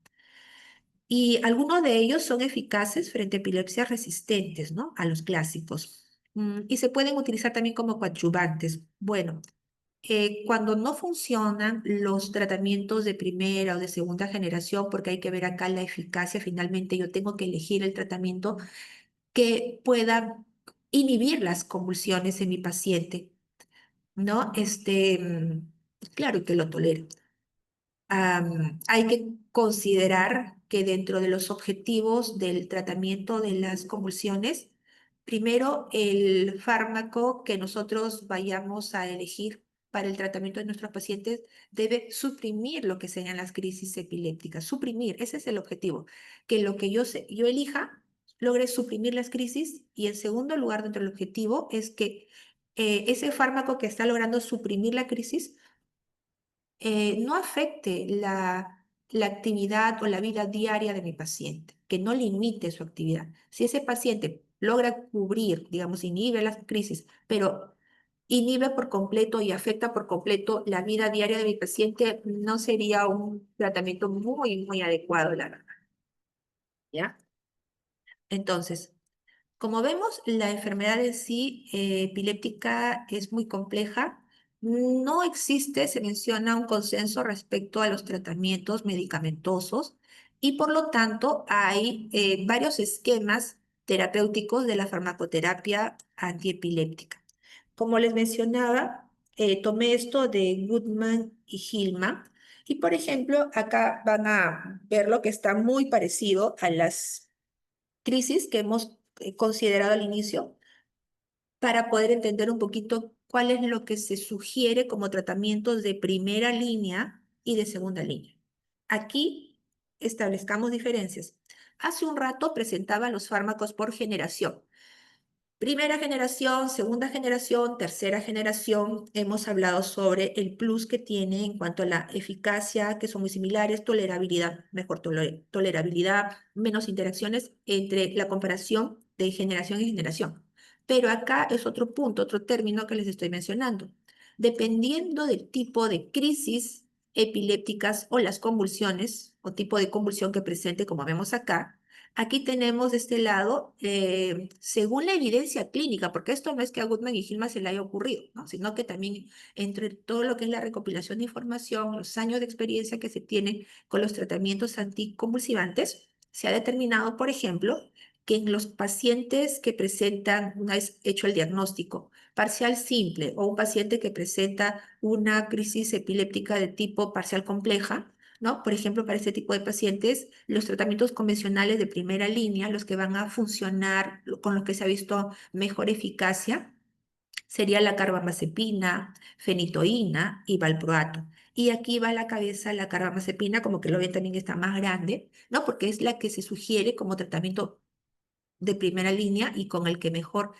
Y algunos de ellos son eficaces frente a epilepsias resistentes, ¿no? A los clásicos. Y se pueden utilizar también como coadyuvantes. Bueno, cuando no funcionan los tratamientos de primera o de segunda generación, porque hay que ver acá la eficacia, finalmente yo tengo que elegir el tratamiento que pueda inhibir las convulsiones en mi paciente, ¿no? Claro que lo tolero. Hay que considerar que dentro de los objetivos del tratamiento de las convulsiones, primero el fármaco que nosotros vayamos a elegir para el tratamiento de nuestros pacientes debe suprimir lo que sean las crisis epilépticas, suprimir, ese es el objetivo, que lo que yo elija logre suprimir las crisis y en segundo lugar dentro del objetivo es que ese fármaco que está logrando suprimir la crisis no afecte la actividad o la vida diaria de mi paciente, que no limite su actividad. Si ese paciente logra cubrir, digamos, inhibe las crisis, pero inhibe por completo y afecta por completo la vida diaria de mi paciente, no sería un tratamiento muy, muy adecuado, la verdad. ¿Ya? Entonces, como vemos, la enfermedad en sí, epiléptica, es muy compleja. No existe, se menciona un consenso respecto a los tratamientos medicamentosos y por lo tanto hay varios esquemas terapéuticos de la farmacoterapia antiepiléptica. Como les mencionaba, tomé esto de Goodman y Hillman y por ejemplo acá van a ver lo que está muy parecido a las crisis que hemos considerado al inicio para poder entender un poquito cuál es lo que se sugiere como tratamientos de primera línea y de segunda línea. Aquí establezcamos diferencias. Hace un rato presentaba los fármacos por generación. Primera generación, segunda generación, tercera generación, hemos hablado sobre el plus que tiene en cuanto a la eficacia, que son muy similares, tolerabilidad, mejor tolerabilidad, menos interacciones entre la comparación de generación y generación. Pero acá es otro punto, otro término que les estoy mencionando. Dependiendo del tipo de crisis epilépticas o las convulsiones o tipo de convulsión que presente, como vemos acá, aquí tenemos de este lado, según la evidencia clínica, porque esto no es que a Goodman y Gilman se le haya ocurrido, ¿no? Sino que también entre todo lo que es la recopilación de información, los años de experiencia que se tienen con los tratamientos anticonvulsivantes, se ha determinado, por ejemplo, que en los pacientes que presentan, una vez hecho el diagnóstico, parcial simple o un paciente que presenta una crisis epiléptica de tipo parcial compleja, ¿no? Por ejemplo, para este tipo de pacientes, los tratamientos convencionales de primera línea, los que van a funcionar, con los que se ha visto mejor eficacia, sería la carbamazepina, fenitoína y valproato. Y aquí va a la cabeza la carbamazepina, como que lo ven también está más grande, ¿no? Porque es la que se sugiere como tratamiento de primera línea y con el que mejor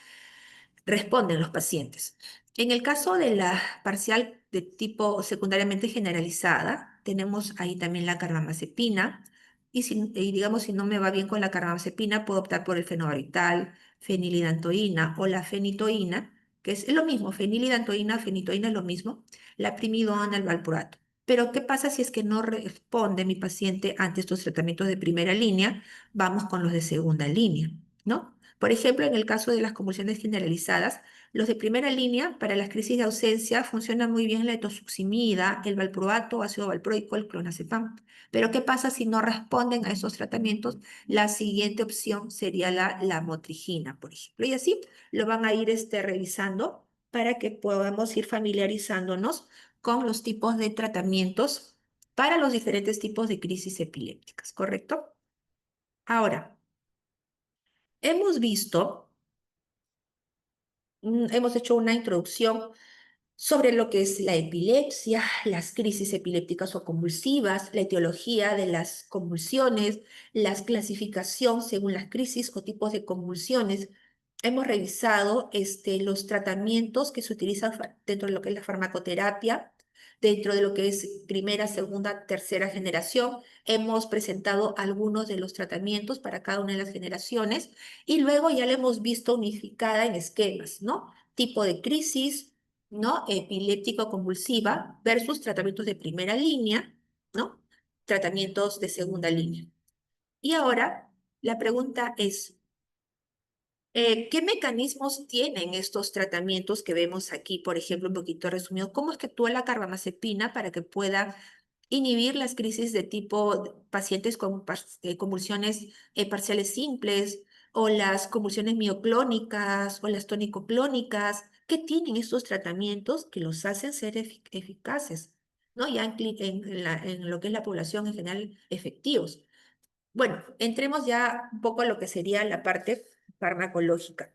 responden los pacientes. En el caso de la parcial de tipo secundariamente generalizada, tenemos ahí también la carbamazepina y digamos si no me va bien con la carbamazepina, puedo optar por el fenobarbital, fenilidantoína o la fenitoína, que es lo mismo, fenitoína es lo mismo, la primidona, el valproato. Pero ¿qué pasa si es que no responde mi paciente ante estos tratamientos de primera línea? Vamos con los de segunda línea, ¿no? Por ejemplo, en el caso de las convulsiones generalizadas, los de primera línea para las crisis de ausencia funcionan muy bien la etosuximida, el valproato, ácido valproico, el clonazepam. Pero ¿qué pasa si no responden a esos tratamientos? La siguiente opción sería la lamotrigina, por ejemplo. Y así lo van a ir revisando para que podamos ir familiarizándonos con los tipos de tratamientos para los diferentes tipos de crisis epilépticas, ¿correcto? Ahora, hemos visto hemos hecho una introducción sobre lo que es la epilepsia, las crisis epilépticas o convulsivas, la etiología de las convulsiones, la clasificación según las crisis o tipos de convulsiones. Hemos revisado los tratamientos que se utilizan dentro de lo que es la farmacoterapia, dentro de lo que es primera, segunda, tercera generación. Hemos presentado algunos de los tratamientos para cada una de las generaciones y luego ya la hemos visto unificada en esquemas, ¿no? Tipo de crisis, ¿no? Epiléptico-convulsiva versus tratamientos de primera línea, ¿no? Tratamientos de segunda línea. Y ahora la pregunta es, ¿qué mecanismos tienen estos tratamientos que vemos aquí? Por ejemplo, un poquito resumido, ¿cómo es que actúa la carbamazepina para que pueda inhibir las crisis de tipo pacientes con convulsiones parciales simples o las convulsiones mioclónicas o las tonicoclónicas? ¿Qué tienen estos tratamientos que los hacen ser eficaces? ¿No? Ya en lo que es la población en general, efectivos. Bueno, entremos ya un poco a lo que sería la parte farmacológica.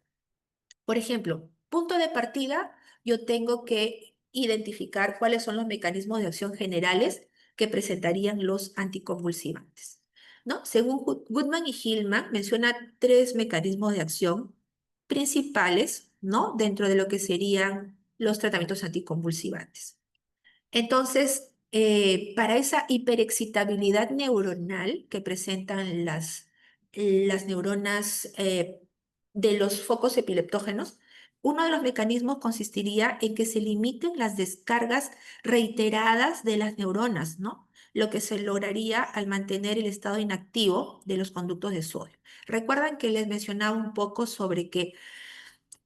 Por ejemplo, punto de partida, yo tengo que identificar cuáles son los mecanismos de acción generales que presentarían los anticonvulsivantes, ¿no? Según Goodman y Hillman, menciona tres mecanismos de acción principales, ¿no? Dentro de lo que serían los tratamientos anticonvulsivantes. Entonces, para esa hiperexcitabilidad neuronal que presentan las neuronas de los focos epileptógenos, uno de los mecanismos consistiría en que se limiten las descargas reiteradas de las neuronas, ¿no? Lo que se lograría al mantener el estado inactivo de los conductos de sodio. Recuerdan que les mencionaba un poco sobre que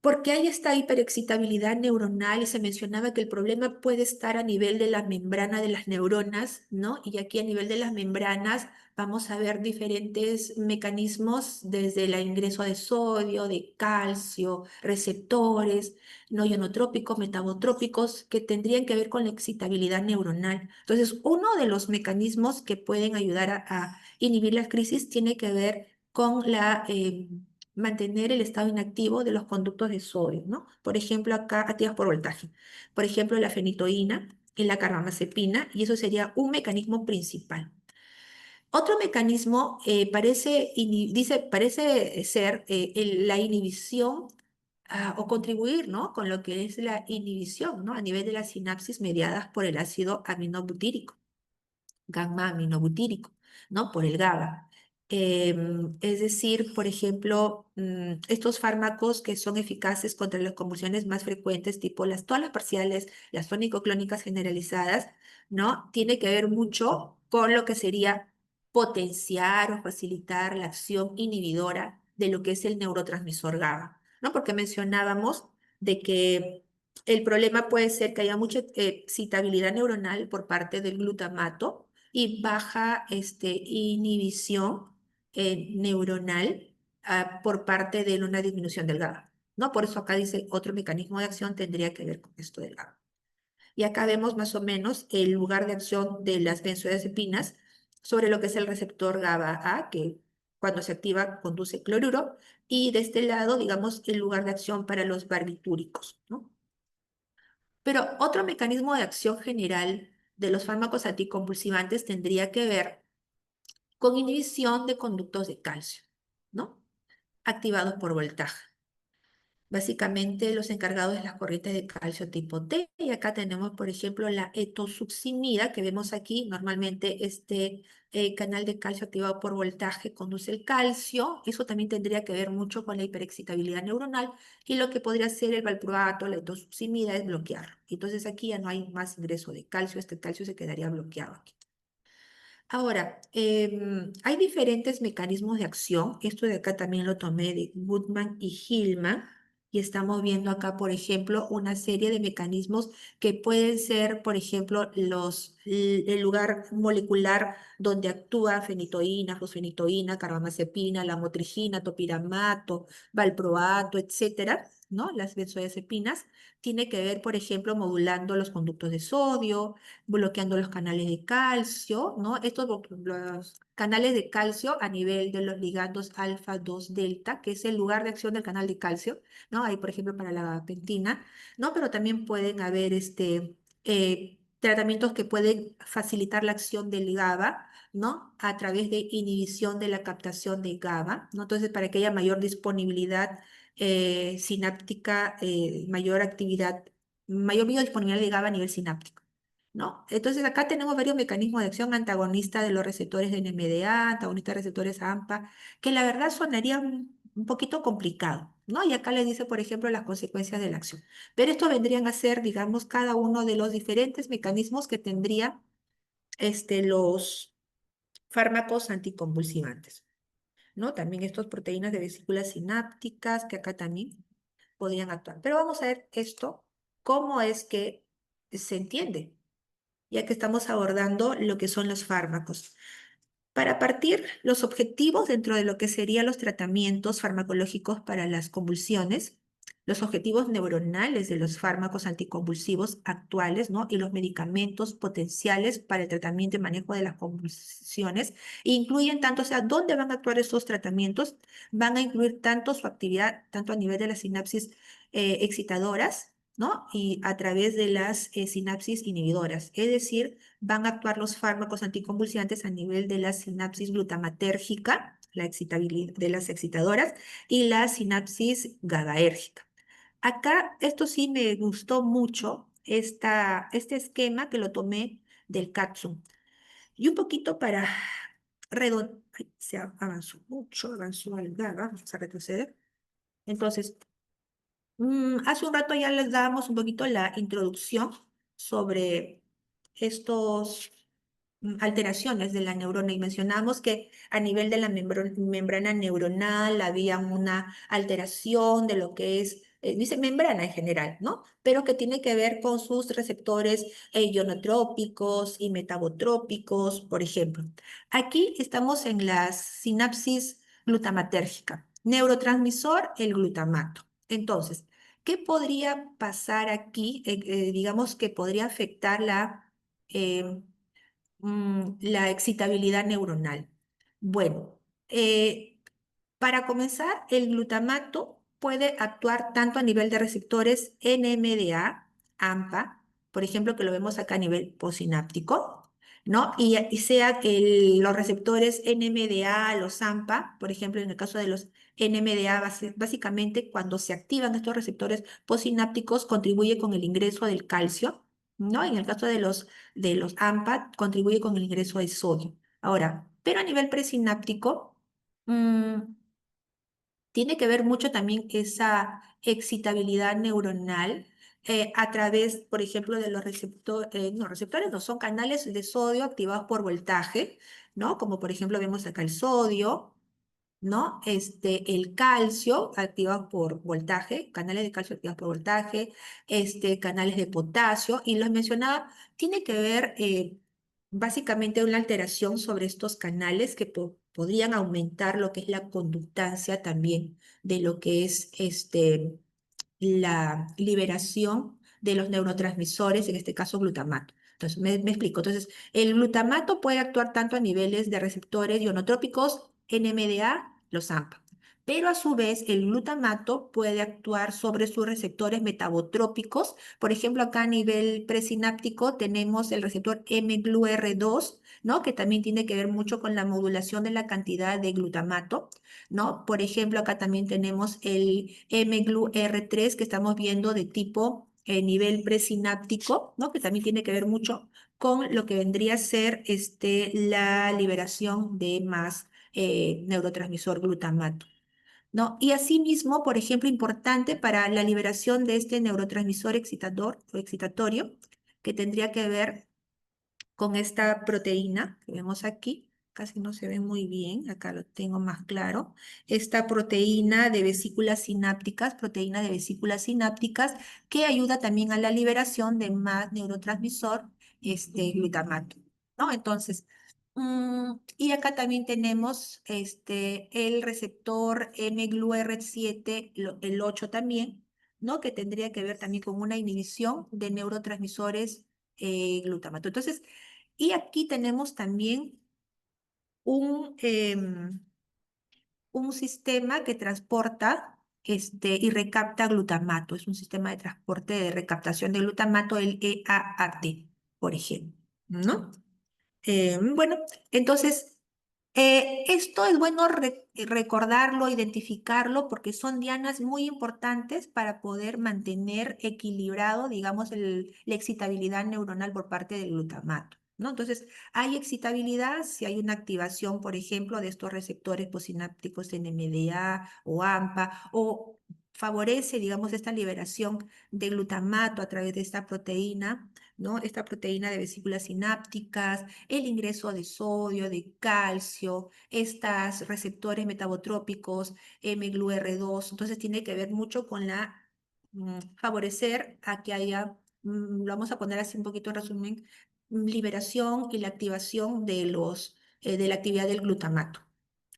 Porque hay esta hiperexcitabilidad neuronal y se mencionaba que el problema puede estar a nivel de la membrana de las neuronas, ¿no? Y aquí a nivel de las membranas vamos a ver diferentes mecanismos desde el ingreso de sodio, de calcio, receptores, no ionotrópicos, metabotrópicos, que tendrían que ver con la excitabilidad neuronal. Entonces, uno de los mecanismos que pueden ayudar a inhibir la crisis tiene que ver con la mantener el estado inactivo de los conductos de sodio, ¿no? Por ejemplo, acá activas por voltaje. Por ejemplo, la fenitoína y la carbamazepina, y eso sería un mecanismo principal. Otro mecanismo parece ser la inhibición o contribuir, ¿no? Con lo que es la inhibición, ¿no? A nivel de las sinapsis mediadas por el ácido aminobutírico gamma aminobutírico, ¿no? Por el GABA. Es decir, por ejemplo, estos fármacos que son eficaces contra las convulsiones más frecuentes, tipo todas las parciales, las tónico-clónicas generalizadas, ¿no? Tiene que ver mucho con lo que sería potenciar o facilitar la acción inhibidora de lo que es el neurotransmisor GABA, ¿no? Porque mencionábamos de que el problema puede ser que haya mucha excitabilidad neuronal por parte del glutamato y baja inhibición neuronal por parte de una disminución del GABA, ¿no? Por eso acá dice otro mecanismo de acción tendría que ver con esto del GABA. Y acá vemos más o menos el lugar de acción de las benzodiazepinas sobre lo que es el receptor GABA-A, que cuando se activa conduce cloruro, y de este lado, digamos, el lugar de acción para los barbitúricos, ¿no? Pero otro mecanismo de acción general de los fármacos anticonvulsivantes tendría que ver con inhibición de conductos de calcio, ¿no? Activados por voltaje. Básicamente los encargados de las corrientes de calcio tipo T. Y acá tenemos, por ejemplo, la etosuximida que vemos aquí. Normalmente este canal de calcio activado por voltaje conduce el calcio. Eso también tendría que ver mucho con la hiperexcitabilidad neuronal. Y lo que podría hacer el valproato, la etosuximida, es bloquear. Entonces aquí ya no hay más ingreso de calcio. Este calcio se quedaría bloqueado aquí. Ahora, hay diferentes mecanismos de acción. Esto de acá también lo tomé de Goodman y Hillman. Y estamos viendo acá, por ejemplo, una serie de mecanismos que pueden ser, por ejemplo, el lugar molecular donde actúa fenitoína, fosfenitoína, carbamazepina, lamotrigina, topiramato, valproato, etcétera, ¿no? Las benzodiazepinas. Tiene que ver, por ejemplo, modulando los conductos de sodio, bloqueando los canales de calcio, ¿no? Los canales de calcio a nivel de los ligandos alfa 2 delta, que es el lugar de acción del canal de calcio, ¿no? Hay, por ejemplo, para la gabapentina, ¿no? Pero también pueden haber tratamientos que pueden facilitar la acción del GABA, ¿no? A través de inhibición de la captación de GABA, ¿no? Entonces, para que haya mayor disponibilidad sináptica, mayor actividad, mayor biodisponibilidad de GABA a nivel sináptico. ¿No? Entonces acá tenemos varios mecanismos de acción antagonista de los receptores de NMDA, antagonista de receptores AMPA, que la verdad sonaría un poquito complicado, ¿no? Y acá les dice, por ejemplo, las consecuencias de la acción. Pero esto vendrían a ser, digamos, cada uno de los diferentes mecanismos que tendría los fármacos anticonvulsivantes, ¿no? También estas proteínas de vesículas sinápticas que acá también podrían actuar. Pero vamos a ver esto, cómo es que se entiende ya que estamos abordando lo que son los fármacos. Para partir, los objetivos dentro de lo que serían los tratamientos farmacológicos para las convulsiones, los objetivos neuronales de los fármacos anticonvulsivos actuales, ¿no? Y los medicamentos potenciales para el tratamiento y manejo de las convulsiones, incluyen tanto, o sea, ¿dónde van a actuar estos tratamientos? Van a incluir tanto su actividad, tanto a nivel de las sinapsis excitadoras, ¿no? Y a través de las sinapsis inhibidoras, es decir, van a actuar los fármacos anticonvulsivantes a nivel de la sinapsis glutamatérgica, la excitabilidad de las excitadoras, y la sinapsis GABAérgica. Acá, esto sí me gustó mucho, este esquema que lo tomé del CATSUM. Y un poquito para redondear, se avanzó mucho, avanzó al GABA, vamos a retroceder. Entonces, hace un rato ya les dábamos un poquito la introducción sobre estos alteraciones de la neurona y mencionamos que a nivel de la membrana neuronal había una alteración de lo que es dice membrana en general, ¿no? Pero que tiene que ver con sus receptores ionotrópicos y metabotrópicos, por ejemplo. Aquí estamos en la sinapsis glutamatérgica. Neurotransmisor, el glutamato. Entonces, ¿qué podría pasar aquí? Digamos que podría afectar eh, la excitabilidad neuronal. Bueno, para comenzar, el glutamato puede actuar tanto a nivel de receptores NMDA, AMPA, por ejemplo, que lo vemos acá a nivel postsináptico, ¿no? Y sea los receptores NMDA, los AMPA, por ejemplo, en el caso de los NMDA, básicamente cuando se activan estos receptores postsinápticos, contribuye con el ingreso del calcio, ¿no? En el caso de los AMPA, contribuye con el ingreso de sodio. Ahora, pero a nivel presináptico, mm, tiene que ver mucho también esa excitabilidad neuronal a través, por ejemplo, de los receptores, no, receptores no, son canales de sodio activados por voltaje, ¿no? Como por ejemplo vemos acá el sodio, ¿no? El calcio activado por voltaje, canales de calcio activados por voltaje, canales de potasio, y los mencionaba, tiene que ver básicamente una alteración sobre estos canales que podrían aumentar lo que es la conductancia también de lo que es la liberación de los neurotransmisores, en este caso glutamato. Entonces, me explico. Entonces, el glutamato puede actuar tanto a niveles de receptores ionotrópicos, NMDA, los AMPA. Pero a su vez, el glutamato puede actuar sobre sus receptores metabotrópicos. Por ejemplo, acá a nivel presináptico tenemos el receptor mGlu-R2, ¿no? Que también tiene que ver mucho con la modulación de la cantidad de glutamato. ¿No? Por ejemplo, acá también tenemos el mGlu-R3 que estamos viendo de tipo nivel presináptico, ¿no? Que también tiene que ver mucho con lo que vendría a ser la liberación de más neurotransmisor glutamato. ¿No? Y asimismo, por ejemplo, importante para la liberación de este neurotransmisor excitador o excitatorio, que tendría que ver con esta proteína que vemos aquí. Casi no se ve muy bien, acá lo tengo más claro. Esta proteína de vesículas sinápticas, proteína de vesículas sinápticas, que ayuda también a la liberación de más neurotransmisor, glutamato, ¿no? Entonces, y acá también tenemos el receptor mGlu-R7, el 8 también, ¿no? Que tendría que ver también con una inhibición de neurotransmisores glutamato. Entonces, y aquí tenemos también un sistema que transporta y recapta glutamato. Es un sistema de transporte de recaptación de glutamato, el EAAT, por ejemplo, ¿no? Bueno, entonces, esto es bueno recordarlo, identificarlo, porque son dianas muy importantes para poder mantener equilibrado, digamos, la excitabilidad neuronal por parte del glutamato, ¿no? Entonces, hay excitabilidad si hay una activación, por ejemplo, de estos receptores postsinápticos NMDA o AMPA, o favorece, digamos, esta liberación de glutamato a través de esta proteína, ¿no? Esta proteína de vesículas sinápticas, el ingreso de sodio, de calcio, estos receptores metabotrópicos, mGlu-R2, entonces tiene que ver mucho con favorecer a que haya, lo vamos a poner así un poquito en resumen, liberación y la activación de la actividad del glutamato,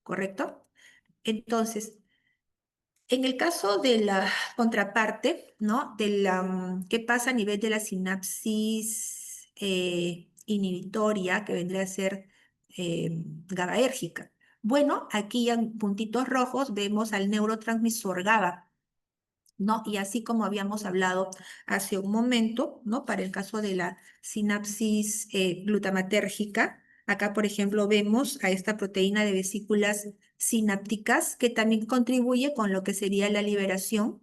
¿correcto? Entonces, en el caso de la contraparte, ¿no? ¿Qué pasa a nivel de la sinapsis inhibitoria, que vendría a ser GABAérgica? Bueno, aquí en puntitos rojos vemos al neurotransmisor GABA, ¿no? Y así como habíamos hablado hace un momento, ¿no? Para el caso de la sinapsis glutamatérgica, acá, por ejemplo, vemos a esta proteína de vesículas sinápticas que también contribuye con lo que sería la liberación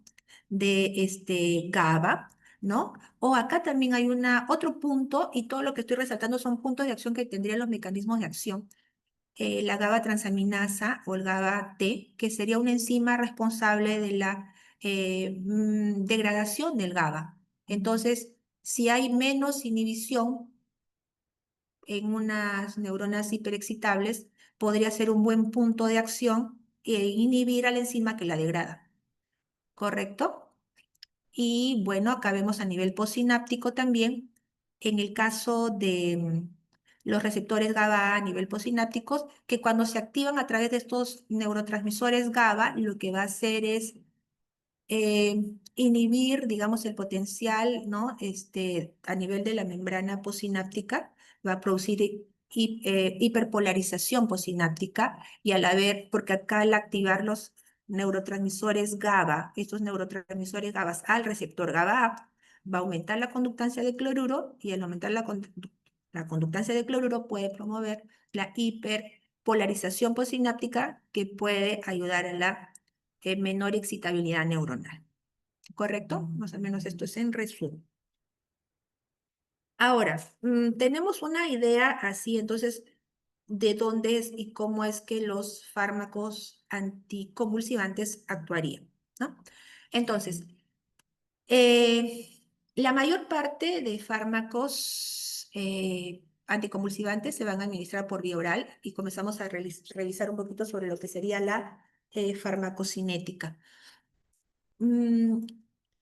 de este GABA, ¿no? O acá también hay otro punto, y todo lo que estoy resaltando son puntos de acción que tendrían los mecanismos de acción, la GABA transaminasa o el GABA-T, que sería una enzima responsable de la degradación del GABA. Entonces, si hay menos inhibición en unas neuronas hiperexcitables, podría ser un buen punto de acción e inhibir a la enzima que la degrada. ¿Correcto? Y bueno, acá vemos a nivel postsináptico también, en el caso de los receptores GABA a nivel postsinápticos, que cuando se activan a través de estos neurotransmisores GABA, lo que va a hacer es inhibir, digamos, el potencial, ¿no? A nivel de la membrana postsináptica, va a producir hiperpolarización postsináptica y al haber, porque acá al activar los neurotransmisores GABA, estos neurotransmisores GABA al receptor GABA, va a aumentar la conductancia de cloruro y al aumentar la conductancia de cloruro puede promover la hiperpolarización postsináptica que puede ayudar a la menor excitabilidad neuronal. ¿Correcto? Más o menos esto es en resumen. Ahora, tenemos una idea así, entonces, de dónde es y cómo es que los fármacos anticonvulsivantes actuarían, ¿no? Entonces, la mayor parte de fármacos anticonvulsivantes se van a administrar por vía oral y comenzamos a revisar un poquito sobre lo que sería la farmacocinética. Mm,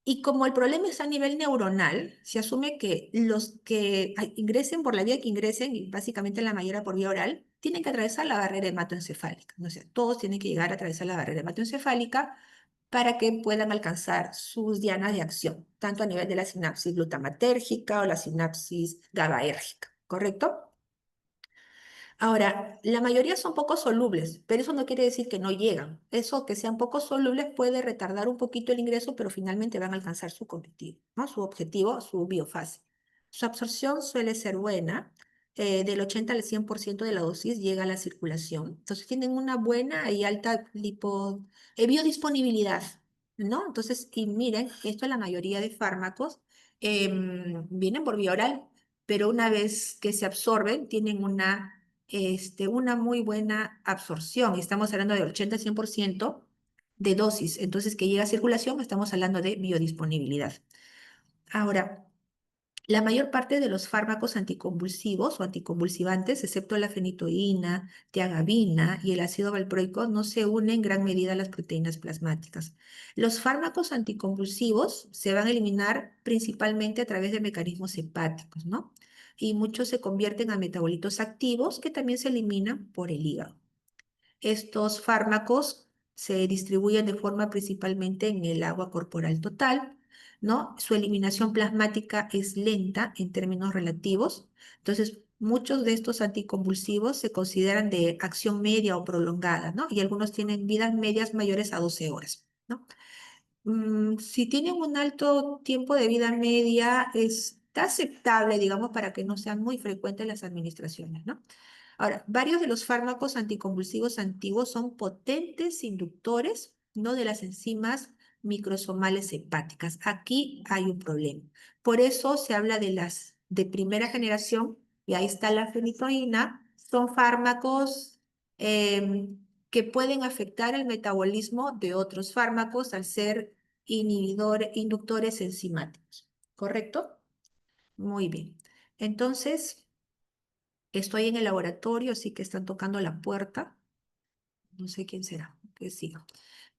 Y como el problema es a nivel neuronal, se asume que los que ingresen por la vía que ingresen, y básicamente la mayoría por vía oral, tienen que atravesar la barrera hematoencefálica. O sea, todos tienen que llegar a atravesar la barrera hematoencefálica para que puedan alcanzar sus dianas de acción, tanto a nivel de la sinapsis glutamatérgica o la sinapsis GABAérgica, ¿correcto? Ahora, la mayoría son poco solubles, pero eso no quiere decir que no llegan. Eso que sean poco solubles puede retardar un poquito el ingreso, pero finalmente van a alcanzar su objetivo, ¿no? Su objetivo, su biofase. Su absorción suele ser buena, del 80 al 100% de la dosis llega a la circulación. Entonces tienen una buena y alta biodisponibilidad, ¿no? Entonces, y miren, esto es la mayoría de fármacos, vienen por vía oral, pero una vez que se absorben, tienen una muy buena absorción. Estamos hablando de 80-100% de dosis. Entonces, que llega a circulación, estamos hablando de biodisponibilidad. Ahora, la mayor parte de los fármacos anticonvulsivos o anticonvulsivantes, excepto la fenitoína, tiagabina y el ácido valproico, no se unen en gran medida a las proteínas plasmáticas. Los fármacos anticonvulsivos se van a eliminar principalmente a través de mecanismos hepáticos, ¿no? Y muchos se convierten a metabolitos activos que también se eliminan por el hígado. Estos fármacos se distribuyen de forma principalmente en el agua corporal total, ¿no? Su eliminación plasmática es lenta en términos relativos. Entonces, muchos de estos anticonvulsivos se consideran de acción media o prolongada, ¿no? Y algunos tienen vidas medias mayores a 12 horas, ¿no? Si tienen un alto tiempo de vida media, está aceptable, digamos, para que no sean muy frecuentes las administraciones, ¿no? Ahora, varios de los fármacos anticonvulsivos antiguos son potentes inductores, ¿no? De las enzimas microsomales hepáticas. Aquí hay un problema. Por eso se habla de las de primera generación, y ahí está la fenitoína, son fármacos que pueden afectar el metabolismo de otros fármacos al ser inductores enzimáticos. ¿Correcto? Muy bien. Entonces, estoy en el laboratorio, así que están tocando la puerta. No sé quién será. Que siga.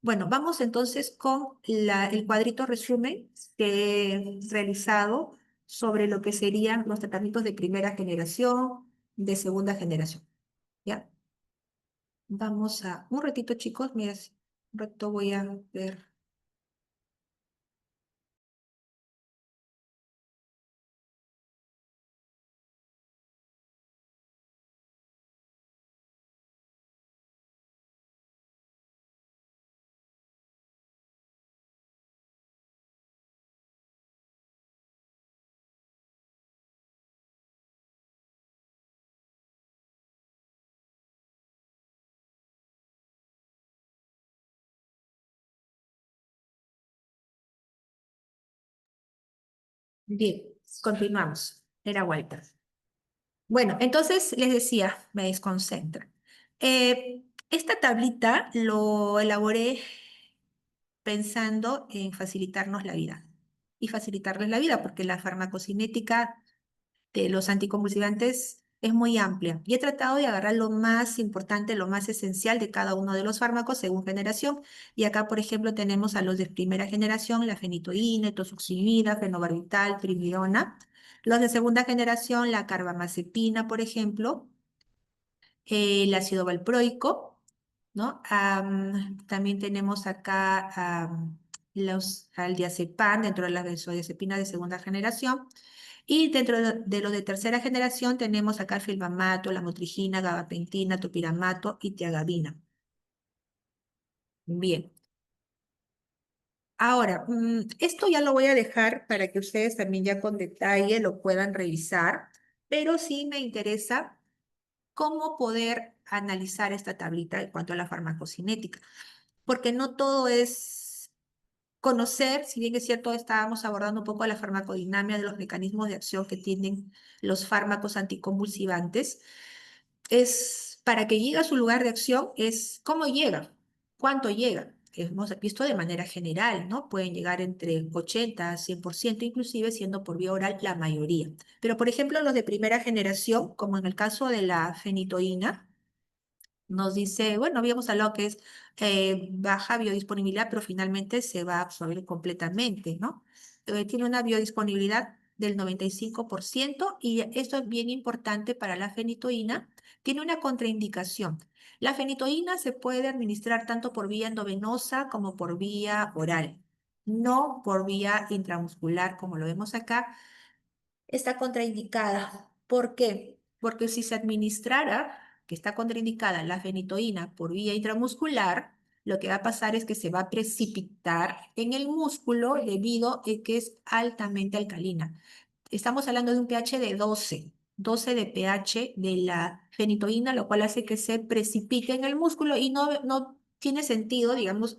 Bueno, vamos entonces con el cuadrito resumen que he realizado sobre lo que serían los tratamientos de primera generación, de segunda generación. ¿Ya? Vamos a un ratito, chicos. Mira, un rato voy a ver. Bien, continuamos. Era Walter. Bueno, entonces les decía, me desconcentra. Esta tablita lo elaboré pensando en facilitarnos la vida y facilitarles la vida, porque la farmacocinética de los anticonvulsivantes es muy amplia. Y he tratado de agarrar lo más importante, lo más esencial de cada uno de los fármacos según generación. Y acá, por ejemplo, tenemos a los de primera generación, la fenitoína, tosuximida, fenobarbital, primidona. Los de segunda generación, la carbamazepina, por ejemplo, el ácido valproico, ¿no? También tenemos acá al diazepam dentro de las benzodiazepinas de segunda generación. Y dentro de los de tercera generación tenemos acá el filmamato, la motrigina, gabapentina, topiramato y tiagabina. Bien. Ahora, esto ya lo voy a dejar para que ustedes también ya con detalle lo puedan revisar, pero sí me interesa cómo poder analizar esta tablita en cuanto a la farmacocinética, porque no todo es conocer, si bien es cierto, estábamos abordando un poco la farmacodinamia de los mecanismos de acción que tienen los fármacos anticonvulsivantes, es para que llegue a su lugar de acción, es cómo llega, cuánto llega. Hemos visto de manera general, ¿no? Pueden llegar entre 80 a 100%, inclusive siendo por vía oral la mayoría. Pero, por ejemplo, los de primera generación, como en el caso de la fenitoína, nos dice, bueno, habíamos hablado que es baja biodisponibilidad, pero finalmente se va a absorber completamente, ¿no? Tiene una biodisponibilidad del 95% y esto es bien importante para la fenitoína. Tiene una contraindicación. La fenitoína se puede administrar tanto por vía endovenosa como por vía oral, no por vía intramuscular, como lo vemos acá, está contraindicada. ¿Por qué? Porque si se administrara, que está contraindicada, la fenitoína por vía intramuscular, lo que va a pasar es que se va a precipitar en el músculo debido a que es altamente alcalina. Estamos hablando de un pH de 12, 12 de pH de la fenitoína, lo cual hace que se precipite en el músculo y no tiene sentido, digamos,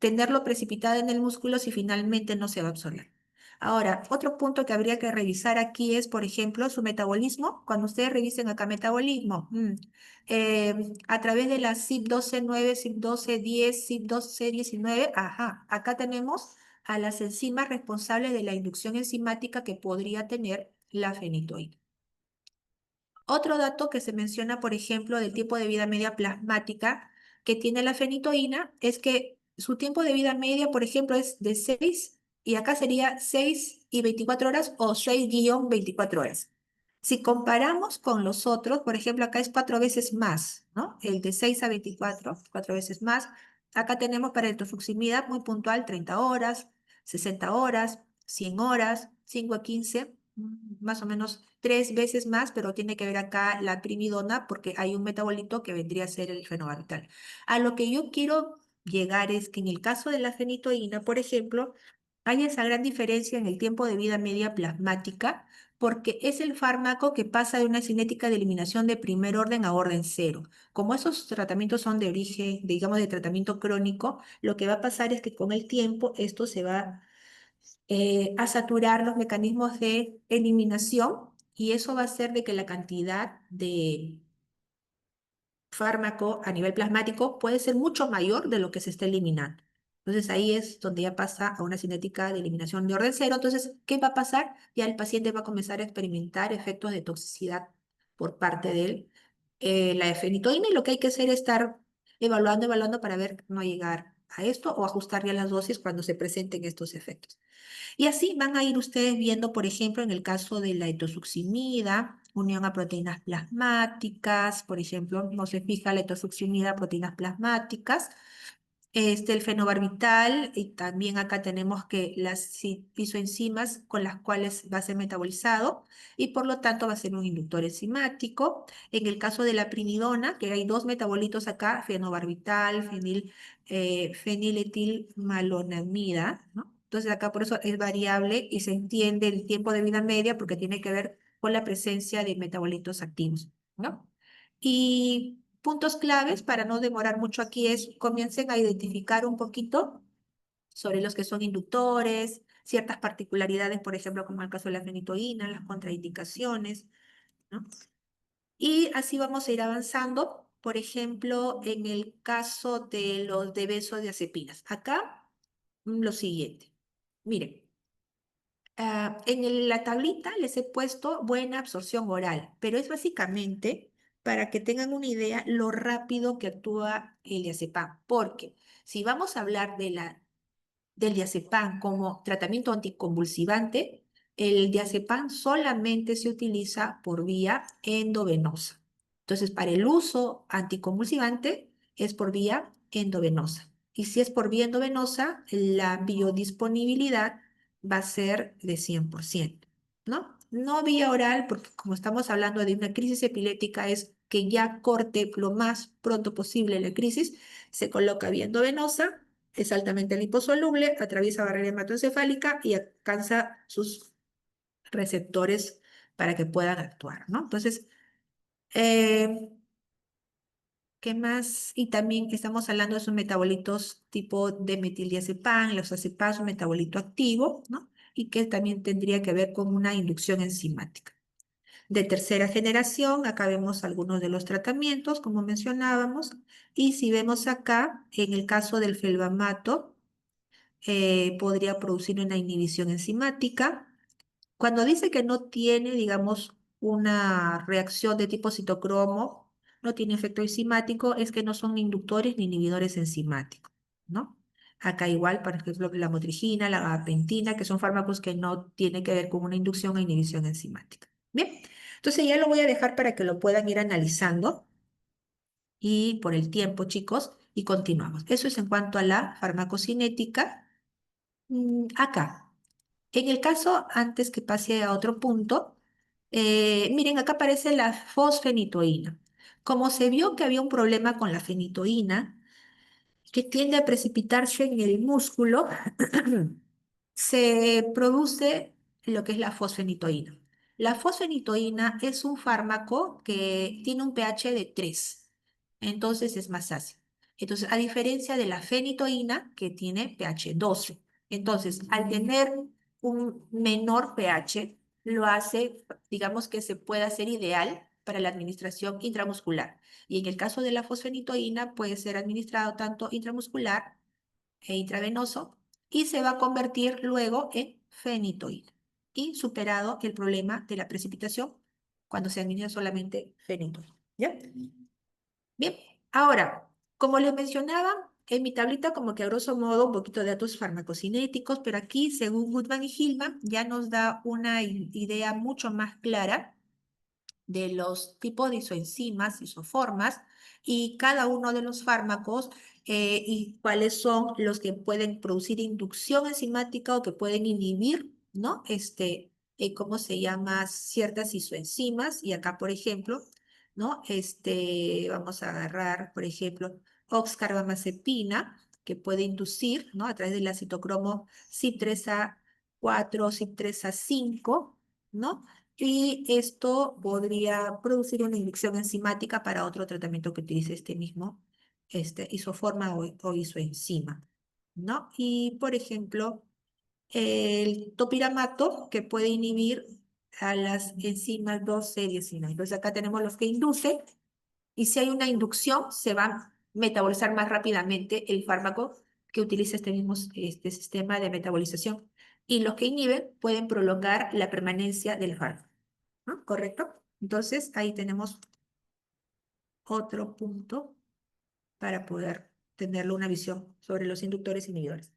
tenerlo precipitado en el músculo si finalmente no se va a absorber. Ahora, otro punto que habría que revisar aquí es, por ejemplo, su metabolismo. Cuando ustedes revisen acá metabolismo, a través de la CYP12-9, CYP12-10, CYP12-19, ajá, acá tenemos a las enzimas responsables de la inducción enzimática que podría tener la fenitoína. Otro dato que se menciona, por ejemplo, del tiempo de vida media plasmática que tiene la fenitoína es que su tiempo de vida media, por ejemplo, es de 6 y acá sería 6 y 24 horas o 6-24 horas. Si comparamos con los otros, por ejemplo, acá es 4 veces más, ¿no? El de 6 a 24, 4 veces más. Acá tenemos para el tofuximida muy puntual 30 horas, 60 horas, 100 horas, 5 a 15, más o menos 3 veces más, pero tiene que ver acá la primidona porque hay un metabolito que vendría a ser el fenobarbital. A lo que yo quiero llegar es que en el caso de la fenitoína, por ejemplo, hay esa gran diferencia en el tiempo de vida media plasmática porque es el fármaco que pasa de una cinética de eliminación de primer orden a orden cero. Como esos tratamientos son de origen, digamos, de tratamiento crónico, lo que va a pasar es que con el tiempo esto se va a saturar los mecanismos de eliminación y eso va a hacer de que la cantidad de fármaco a nivel plasmático puede ser mucho mayor de lo que se está eliminando. Entonces ahí es donde ya pasa a una cinética de eliminación de orden cero. Entonces, ¿qué va a pasar? Ya el paciente va a comenzar a experimentar efectos de toxicidad por parte de la fenitoína y lo que hay que hacer es estar evaluando, evaluando para ver no llegar a esto o ajustar ya las dosis cuando se presenten estos efectos. Y así van a ir ustedes viendo, por ejemplo, en el caso de la etosuximida, unión a proteínas plasmáticas, por ejemplo, no se fija la etosuximida a proteínas plasmáticas, el fenobarbital, y también acá tenemos que las isoenzimas con las cuales va a ser metabolizado y por lo tanto va a ser un inductor enzimático. En el caso de la primidona, que hay dos metabolitos acá, fenobarbital, feniletilmalonamida, ¿no? Entonces acá por eso es variable y se entiende el tiempo de vida media porque tiene que ver con la presencia de metabolitos activos, ¿no? Y puntos claves para no demorar mucho aquí es comiencen a identificar un poquito sobre los que son inductores, ciertas particularidades, por ejemplo, como el caso de la fenitoína, las contraindicaciones, ¿no? Y así vamos a ir avanzando, por ejemplo, en el caso de los de benzodiazepinas. Acá, lo siguiente. Miren, La tablita les he puesto buena absorción oral, pero es básicamente para que tengan una idea lo rápido que actúa el diazepam, porque si vamos a hablar del diazepam como tratamiento anticonvulsivante, el diazepam solamente se utiliza por vía endovenosa. Entonces, para el uso anticonvulsivante es por vía endovenosa. Y si es por vía endovenosa, la biodisponibilidad va a ser de 100%, ¿no? No vía oral, porque como estamos hablando de una crisis epiléptica, es que ya corte lo más pronto posible la crisis, se coloca vía endovenosa, es altamente liposoluble, atraviesa barrera hematoencefálica y alcanza sus receptores para que puedan actuar, ¿no? Entonces, eh, ¿qué más? Y también estamos hablando de sus metabolitos tipo de metildiazepam, los azepam, un metabolito activo, ¿no? Y que también tendría que ver con una inducción enzimática. De tercera generación, acá vemos algunos de los tratamientos, como mencionábamos, y si vemos acá, en el caso del felbamato, podría producir una inhibición enzimática. Cuando dice que no tiene, digamos, una reacción de tipo citocromo, no tiene efecto enzimático, es que no son inductores ni inhibidores enzimáticos, ¿no? Acá igual, por ejemplo, la motrigina, la gabapentina, que son fármacos que no tienen que ver con una inducción o inhibición enzimática. Bien, entonces ya lo voy a dejar para que lo puedan ir analizando y por el tiempo, chicos, y continuamos. Eso es en cuanto a la farmacocinética. Acá, en el caso, antes que pase a otro punto, miren, acá aparece la fosfenitoína. Como se vio que había un problema con la fenitoína, que tiende a precipitarse en el músculo, se produce lo que es la fosfenitoína. La fosfenitoína es un fármaco que tiene un pH de 3, entonces es más ácido. Entonces, a diferencia de la fenitoína, que tiene pH 12. Entonces, al tener un menor pH, lo hace, digamos que se puede hacer ideal para la administración intramuscular. Y en el caso de la fosfenitoína, puede ser administrado tanto intramuscular e intravenoso y se va a convertir luego en fenitoína. Y superado el problema de la precipitación cuando se administra solamente fenitoína. ¿Ya? Bien, ahora, como les mencionaba, en mi tablita como que a grosso modo un poquito de datos farmacocinéticos, pero aquí, según Goodman y Hillman, ya nos da una idea mucho más clara de los tipos de isoenzimas, isoformas, y cada uno de los fármacos y cuáles son los que pueden producir inducción enzimática o que pueden inhibir, ¿no? ¿Cómo se llama? Ciertas isoenzimas. Y acá, por ejemplo, ¿no? Vamos a agarrar, por ejemplo, oxcarbamazepina, que puede inducir, ¿no? A través del la citocromo CYP3A4, CYP3A5, ¿no? Y esto podría producir una inducción enzimática para otro tratamiento que utilice este mismo isoforma o isoenzima, ¿no? Y, por ejemplo, el topiramato, que puede inhibir a las enzimas 2C19. Entonces, acá tenemos los que inducen, y si hay una inducción, se va a metabolizar más rápidamente el fármaco que utiliza este mismo sistema de metabolización. Y los que inhiben pueden prolongar la permanencia del fármaco. ¿No? ¿Correcto? Entonces, ahí tenemos otro punto para poder tenerle una visión sobre los inductores e inhibidores.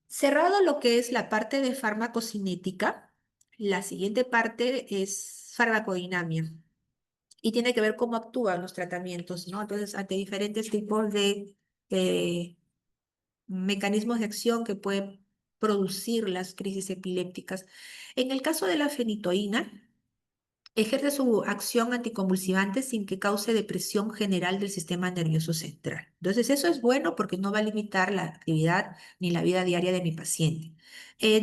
Cerrado lo que es la parte de farmacocinética, la siguiente parte es farmacodinamia y tiene que ver cómo actúan los tratamientos, ¿no? Entonces, ante diferentes tipos de mecanismos de acción que pueden producir las crisis epilépticas. En el caso de la fenitoína, ejerce su acción anticonvulsivante sin que cause depresión general del sistema nervioso central. Entonces, eso es bueno porque no va a limitar la actividad ni la vida diaria de mi paciente.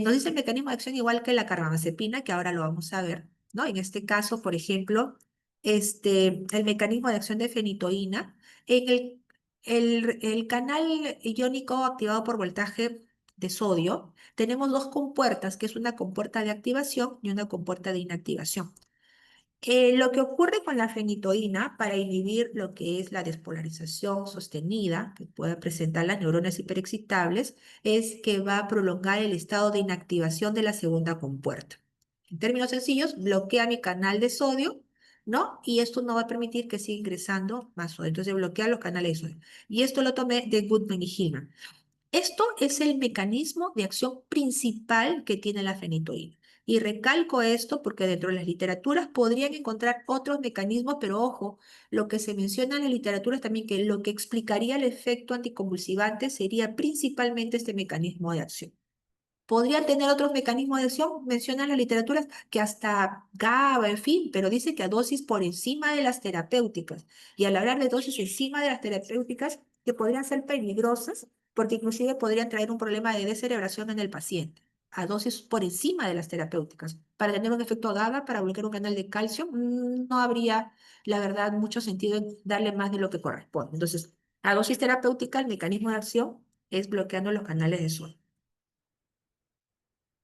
Nos dice el mecanismo de acción igual que la carbamazepina, que ahora lo vamos a ver, ¿no? En este caso, por ejemplo, el mecanismo de acción de fenitoína, en el canal iónico activado por voltaje de sodio, tenemos dos compuertas, que es una compuerta de activación y una compuerta de inactivación. Lo que ocurre con la fenitoína para inhibir lo que es la despolarización sostenida que puede presentar las neuronas hiperexcitables es que va a prolongar el estado de inactivación de la segunda compuerta. En términos sencillos, bloquea mi canal de sodio, ¿no? Y esto no va a permitir que siga ingresando más sodio. Entonces bloquea los canales de sodio. Y esto lo tomé de Goodman y Hillman. Esto es el mecanismo de acción principal que tiene la fenitoína. Y recalco esto porque dentro de las literaturas podrían encontrar otros mecanismos, pero ojo, lo que se menciona en las literaturas también que lo que explicaría el efecto anticonvulsivante sería principalmente este mecanismo de acción. Podrían tener otros mecanismos de acción, mencionan las literaturas que hasta GABA, en fin, pero dice que a dosis por encima de las terapéuticas. Y al hablar de dosis encima de las terapéuticas, que podrían ser peligrosas, porque inclusive podrían traer un problema de descerebración en el paciente, a dosis por encima de las terapéuticas. Para tener un efecto GABA, para bloquear un canal de calcio, no habría, la verdad, mucho sentido en darle más de lo que corresponde. Entonces, a dosis terapéutica, el mecanismo de acción es bloqueando los canales de suelo.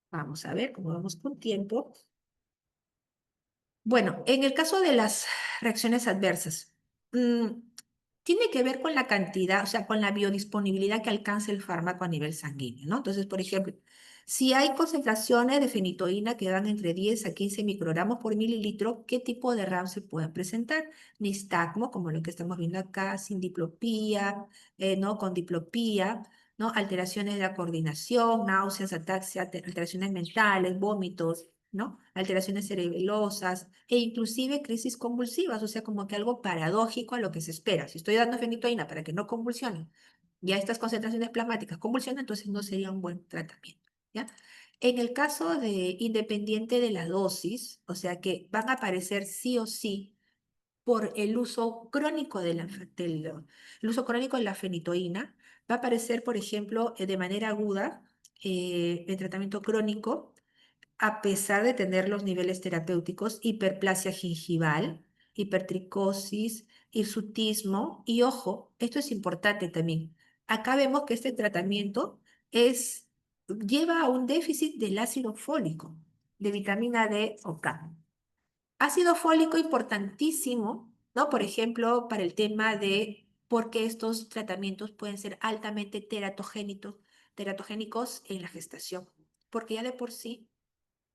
Vamos a ver cómo vamos con tiempo. Bueno, en el caso de las reacciones adversas, mm, tiene que ver con la cantidad, o sea, con la biodisponibilidad que alcanza el fármaco a nivel sanguíneo, ¿no? Entonces, por ejemplo, si hay concentraciones de fenitoína que van entre 10 a 15 microgramos por mililitro, ¿qué tipo de RAM se pueden presentar? Nistagmo, como lo que estamos viendo acá, sin diplopía, ¿no? Con diplopía, ¿no? Alteraciones de la coordinación, náuseas, ataxia, alteraciones mentales, vómitos, ¿no? Alteraciones cerebelosas e inclusive crisis convulsivas, o sea, como que algo paradójico a lo que se espera. Si estoy dando fenitoína para que no convulsionen, ya estas concentraciones plasmáticas convulsionan, entonces no sería un buen tratamiento, ¿ya? En el caso de independiente de la dosis, o sea que van a aparecer sí o sí por el uso crónico el uso crónico de la fenitoína, va a aparecer, por ejemplo, de manera aguda en tratamiento crónico a pesar de tener los niveles terapéuticos, hiperplasia gingival, hipertricosis, hirsutismo y ojo, esto es importante también. Acá vemos que este tratamiento lleva a un déficit del ácido fólico, de vitamina D o K. Ácido fólico importantísimo, ¿no? Por ejemplo, para el tema de por qué estos tratamientos pueden ser altamente teratogénicos en la gestación, porque ya de por sí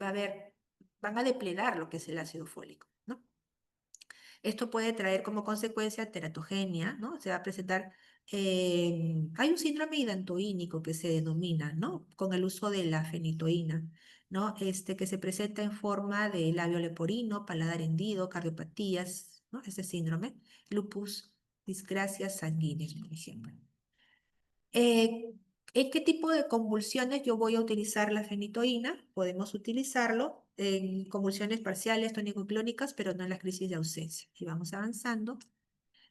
va a haber, van a deplegar lo que es el ácido fólico, ¿no? Esto puede traer como consecuencia teratogenia, ¿no? Se va a presentar, hay un síndrome hidantoínico que se denomina, ¿no? Con el uso de la fenitoína, ¿no? Que se presenta en forma de labio leporino, paladar hendido, cardiopatías, ¿no? Ese síndrome, lupus, disgrasias sanguíneas, por ejemplo. Eh, ¿En qué tipo de convulsiones yo voy a utilizar la fenitoína? Podemos utilizarlo en convulsiones parciales tónico-clónicas, pero no en las crisis de ausencia. Y vamos avanzando.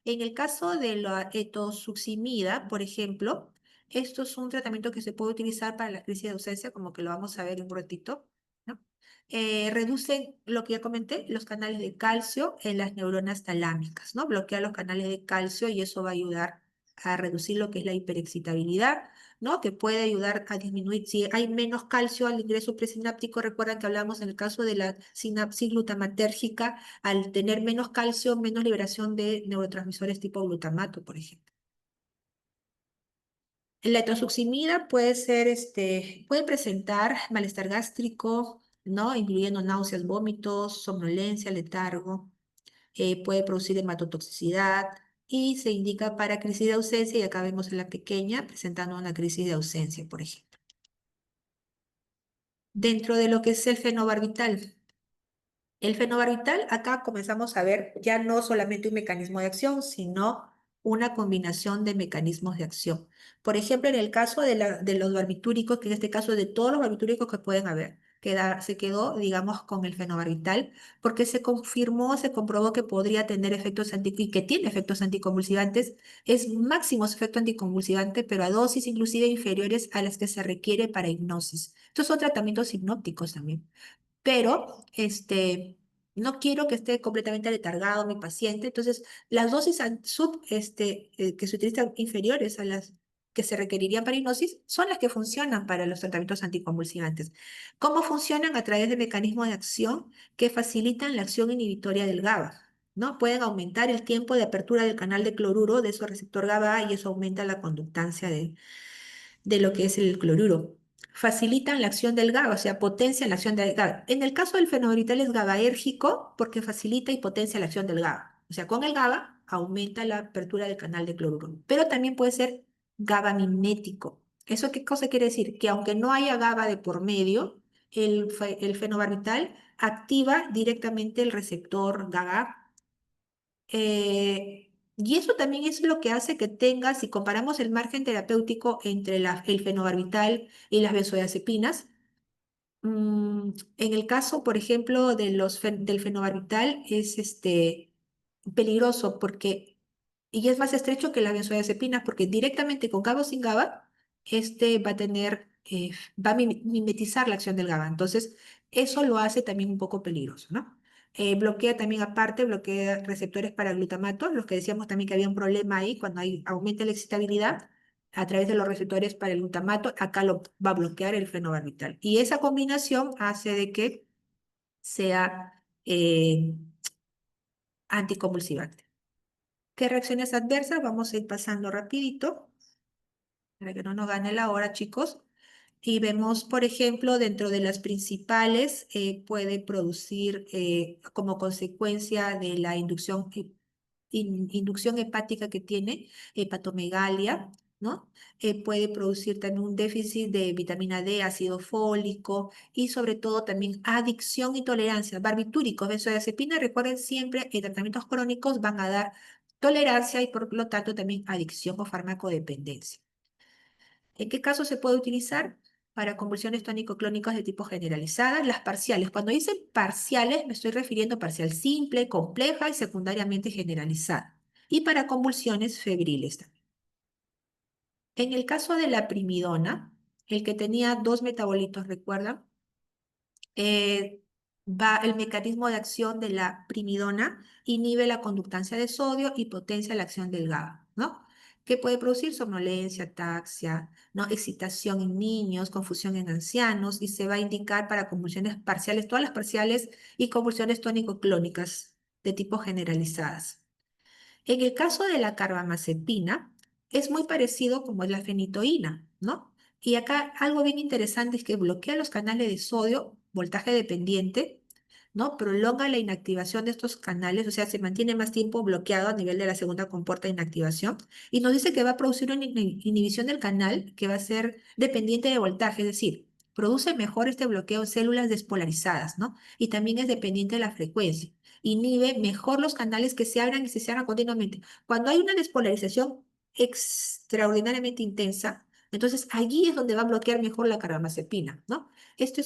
En el caso de la etosuximida, por ejemplo, esto es un tratamiento que se puede utilizar para la crisis de ausencia, como que lo vamos a ver en un ratito, ¿no? Reduce lo que ya comenté, los canales de calcio en las neuronas talámicas, ¿no? Bloquea los canales de calcio y eso va a ayudar a reducir lo que es la hiperexcitabilidad, ¿no? Que puede ayudar a disminuir, si hay menos calcio al ingreso presináptico, recuerdan que hablamos en el caso de la sinapsis glutamatérgica, al tener menos calcio, menos liberación de neurotransmisores tipo glutamato, por ejemplo. La etosuximida puede ser, puede presentar malestar gástrico, ¿no? Incluyendo náuseas, vómitos, somnolencia, letargo. Puede producir hematotoxicidad y se indica para crisis de ausencia y acá vemos en la pequeña presentando una crisis de ausencia, por ejemplo. Dentro de lo que es el fenobarbital, el fenobarbital, acá comenzamos a ver ya no solamente un mecanismo de acción, sino una combinación de mecanismos de acción. Por ejemplo, en el caso de los barbitúricos, que en este caso de todos los barbitúricos que pueden haber, se quedó, digamos, con el fenobarbital, porque se confirmó, se comprobó que podría tener efectos y que tiene efectos anticonvulsivantes, es máximos efecto anticonvulsivante, pero a dosis inclusive inferiores a las que se requiere para hipnosis. Estos son tratamientos hipnóticos también, pero no quiero que esté completamente aletargado mi paciente. Entonces, las dosis que se utilizan inferiores a las que se requerirían para hipnosis son las que funcionan para los tratamientos anticonvulsivantes. ¿Cómo funcionan? A través de mecanismos de acción que facilitan la acción inhibitoria del GABA, ¿no? Pueden aumentar el tiempo de apertura del canal de cloruro de su receptor GABA y eso aumenta la conductancia de lo que es el cloruro. Facilitan la acción del GABA, o sea, potencian la acción del GABA. En el caso del fenobarbital es GABAérgico porque facilita y potencia la acción del GABA. O sea, con el GABA aumenta la apertura del canal de cloruro. Pero también puede ser GABA mimético. ¿Eso qué cosa quiere decir? Que aunque no haya GABA de por medio, el fenobarbital activa directamente el receptor GABA y eso también es lo que hace que tengas, si comparamos el margen terapéutico entre el fenobarbital y las benzodiazepinas, en el caso, por ejemplo, del fenobarbital es peligroso porque, y es más estrecho que las benzodiazepinas porque directamente con GABA o sin GABA, va a tener, va a mimetizar la acción del GABA. Entonces, eso lo hace también un poco peligroso, ¿no? Bloquea también aparte, bloquea receptores para glutamato, los que decíamos también que había un problema ahí cuando aumenta la excitabilidad a través de los receptores para el glutamato, acá lo va a bloquear el fenobarbital. Y esa combinación hace de que sea anticonvulsivante. ¿Qué reacciones adversas? Vamos a ir pasando rapidito para que no nos gane la hora, chicos. Y vemos, por ejemplo, dentro de las principales, puede producir como consecuencia de la inducción hepática que tiene, hepatomegalia, ¿no? Puede producir también un déficit de vitamina D, ácido fólico y sobre todo también adicción y tolerancia. Barbitúricos, benzodiazepina, recuerden siempre, en tratamientos crónicos van a dar tolerancia y por lo tanto también adicción o farmacodependencia. ¿En qué caso se puede utilizar? Para convulsiones tónico-clónicas de tipo generalizadas, las parciales. Cuando dicen parciales, me estoy refiriendo a parcial simple, compleja y secundariamente generalizada. Y para convulsiones febriles también. En el caso de la primidona, el que tenía dos metabolitos, ¿recuerdan? El mecanismo de acción de la primidona inhibe la conductancia de sodio y potencia la acción del GABA, ¿no? Que puede producir somnolencia, ataxia, ¿no? Excitación en niños, confusión en ancianos y se va a indicar para convulsiones parciales, todas las parciales y convulsiones tónico-clónicas de tipo generalizadas. En el caso de la carbamazepina, es muy parecido como es la fenitoína, ¿no? Y acá algo bien interesante es que bloquea los canales de sodio, voltaje dependiente, ¿no? Prolonga la inactivación de estos canales, o sea, se mantiene más tiempo bloqueado a nivel de la segunda compuerta de inactivación. Y nos dice que va a producir una inhibición del canal que va a ser dependiente de voltaje, es decir, produce mejor este bloqueo en células despolarizadas, ¿no? Y también es dependiente de la frecuencia, inhibe mejor los canales que se abran y se cierran continuamente. Cuando hay una despolarización extraordinariamente intensa, entonces allí es donde va a bloquear mejor la carbamazepina, ¿no? Esto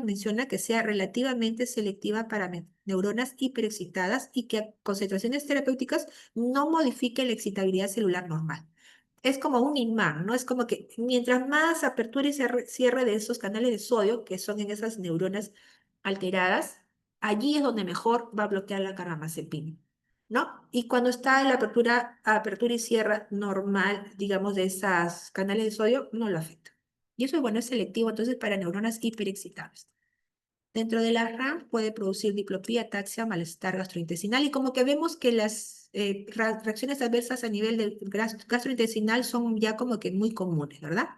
menciona que sea relativamente selectiva para neuronas hiperexcitadas y que a concentraciones terapéuticas no modifique la excitabilidad celular normal. Es como un imán, ¿no? Es como que mientras más apertura y cierre de esos canales de sodio, que son en esas neuronas alteradas, allí es donde mejor va a bloquear la carbamazepina, ¿no? Y cuando está en la apertura y cierre normal, digamos, de esas canales de sodio, no lo afecta. Y eso, bueno, es selectivo, entonces, para neuronas hiperexcitables. Dentro de la RAM puede producir diplopía, ataxia, malestar gastrointestinal y como que vemos que las reacciones adversas a nivel del gastrointestinal son ya como que muy comunes, ¿verdad?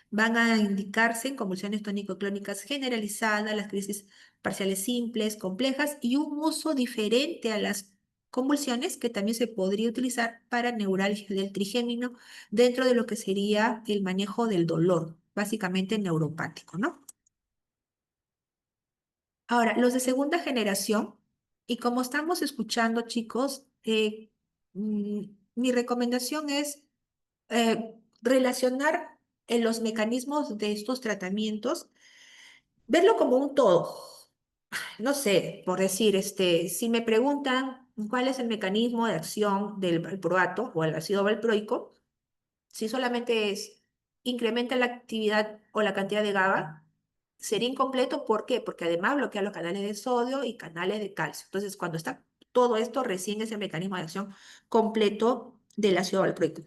Van a indicarse en convulsiones tónico-clónicas generalizadas, las crisis parciales simples, complejas y un uso diferente a las convulsiones que también se podría utilizar para neuralgia del trigémino dentro de lo que sería el manejo del dolor, básicamente neuropático, ¿no? Ahora, los de segunda generación, y como estamos escuchando, chicos, mm, mi recomendación es relacionar en los mecanismos de estos tratamientos, verlo como un todo. No sé, por decir, si me preguntan cuál es el mecanismo de acción del valproato o el ácido valproico, si solamente incrementa la actividad o la cantidad de GABA, sería incompleto. ¿Por qué? Porque además bloquea los canales de sodio y canales de calcio. Entonces, cuando está todo esto, recién es el mecanismo de acción completo del ácido valproico.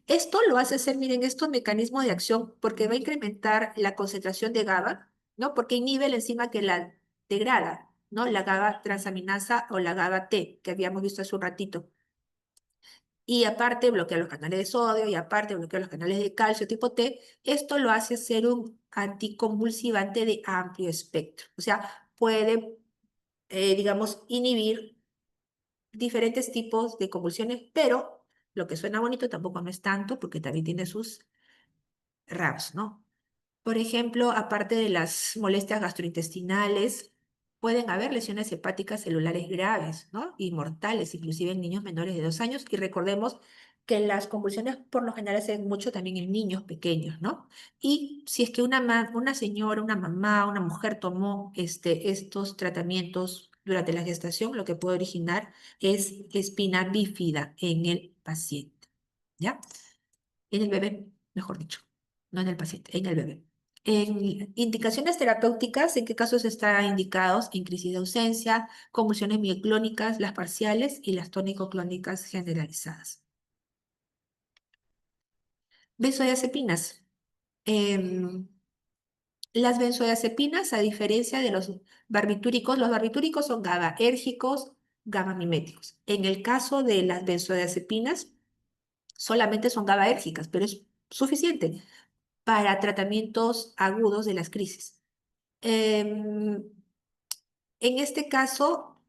Esto lo hace hacer, miren, estos mecanismos de acción porque va a incrementar la concentración de GABA, ¿no? Porque inhibe la enzima que la degrada, ¿no? La GABA transaminasa o la GABA T, que habíamos visto hace un ratito. Y aparte bloquea los canales de sodio y aparte bloquea los canales de calcio tipo T. Esto lo hace ser un anticonvulsivante de amplio espectro. O sea, puede, digamos, inhibir diferentes tipos de convulsiones, pero lo que suena bonito tampoco no es tanto porque también tiene sus RAS, ¿no? Por ejemplo, aparte de las molestias gastrointestinales, pueden haber lesiones hepáticas celulares graves, ¿no? Y mortales, inclusive en niños menores de 2 años. Y recordemos que las convulsiones por lo general se ven mucho también en niños pequeños, ¿no? Y si es que una señora, una mamá, una mujer tomó estos tratamientos durante la gestación, lo que puede originar es espina bífida en el paciente, ¿ya? En el bebé, mejor dicho, no en el paciente, en el bebé. En indicaciones terapéuticas, ¿en qué casos están indicados? En crisis de ausencia, convulsiones mioclónicas, las parciales y las tónico-clónicas generalizadas. Benzodiazepinas. Em, las benzodiazepinas, a diferencia de los barbitúricos son GABAérgicos, GABA-miméticos. En el caso de las benzodiazepinas, solamente son GABAérgicas, pero es suficiente para tratamientos agudos de las crisis. Em, en este caso,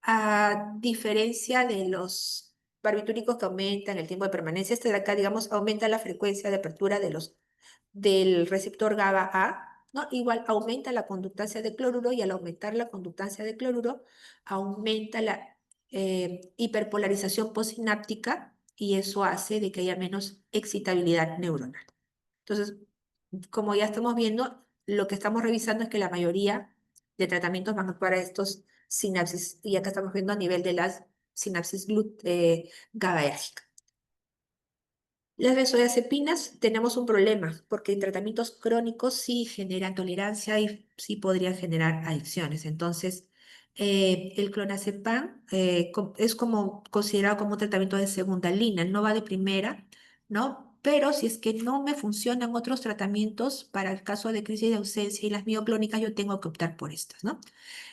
a diferencia de los barbitúricos que aumentan el tiempo de permanencia, este de acá, digamos, aumenta la frecuencia de apertura del receptor GABA A, ¿no? Igual aumenta la conductancia de cloruro y al aumentar la conductancia de cloruro, aumenta la hiperpolarización postsináptica y eso hace de que haya menos excitabilidad neuronal. Entonces, como ya estamos viendo, lo que estamos revisando es que la mayoría de tratamientos van a actuar a estos sinapsis, y acá estamos viendo a nivel de las sinapsis GABAérgicas. Las benzodiazepinas tenemos un problema, porque en tratamientos crónicos sí generan tolerancia y sí podrían generar adicciones. Entonces, el clonazepam es como considerado como un tratamiento de segunda línea, no va de primera, ¿no? Pero si es que no me funcionan otros tratamientos para el caso de crisis de ausencia y las mioclónicas, yo tengo que optar por estas, ¿no?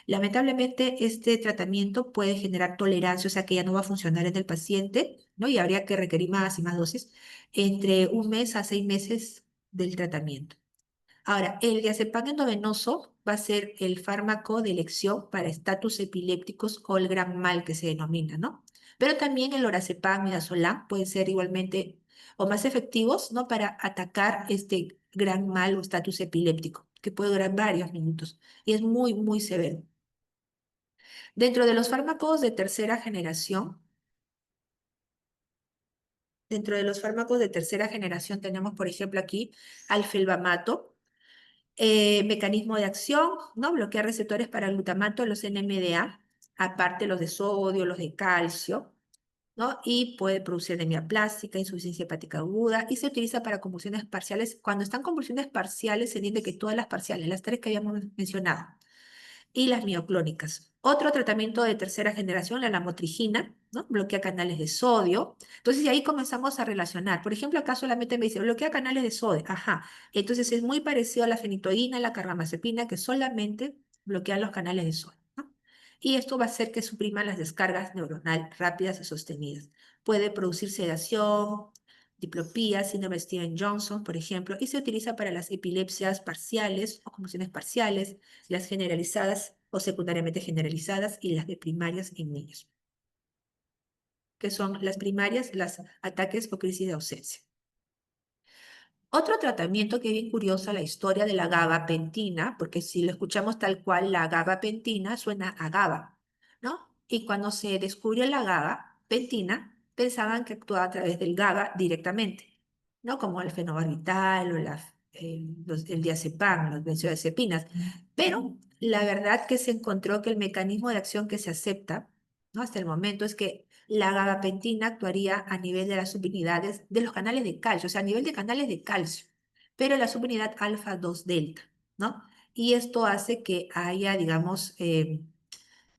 Lamentablemente, este tratamiento puede generar tolerancia, o sea que ya no va a funcionar en el paciente, ¿no? Y habría que requerir más y más dosis entre 1 mes a 6 meses del tratamiento. Ahora, el diazepam endovenoso va a ser el fármaco de elección para estatus epilépticos o el gran mal que se denomina, ¿no? Pero también el lorazepam y midazolam pueden ser igualmente o más efectivos, ¿no? Para atacar este gran mal o estatus epiléptico, que puede durar varios minutos y es muy, muy severo. Dentro de los fármacos de tercera generación, dentro de los fármacos de tercera generación tenemos, por ejemplo, aquí alfelbamato, mecanismo de acción, ¿no? Bloquear receptores para glutamato, los NMDA, aparte los de sodio, los de calcio, ¿no? Y puede producir anemia plástica, insuficiencia hepática aguda, y se utiliza para convulsiones parciales. Cuando están convulsiones parciales, se entiende que todas las parciales, las tres que habíamos mencionado, y las mioclónicas. Otro tratamiento de tercera generación, la lamotrigina, ¿no? Bloquea canales de sodio. Entonces, y ahí comenzamos a relacionar. Por ejemplo, acá solamente me dice, bloquea canales de sodio. Ajá. Entonces, es muy parecido a la fenitoína, la carbamazepina, que solamente bloquean los canales de sodio, ¿no? Y esto va a hacer que suprima las descargas neuronal rápidas y sostenidas. Puede producir sedación, diplopía, síndrome de Steven-Johnson, por ejemplo, y se utiliza para las epilepsias parciales o convulsiones parciales, las generalizadas o secundariamente generalizadas y las de primarias en niños, que son las primarias, las ataques o crisis de ausencia. Otro tratamiento que es bien curiosa la historia de la gabapentina, porque si lo escuchamos tal cual, la gabapentina suena a GABA, ¿no? Y cuando se descubrió la gabapentina, pensaban que actuaba a través del GABA directamente, ¿no? Como el fenobarbital o el diazepam, los benzodiazepinas. Pero la verdad que se encontró que el mecanismo de acción que se acepta, ¿no? Hasta el momento es que la gabapentina actuaría a nivel de las subunidades de los canales de calcio, o sea, a nivel de canales de calcio, pero en la subunidad alfa 2 delta, ¿no? Y esto hace que haya, digamos,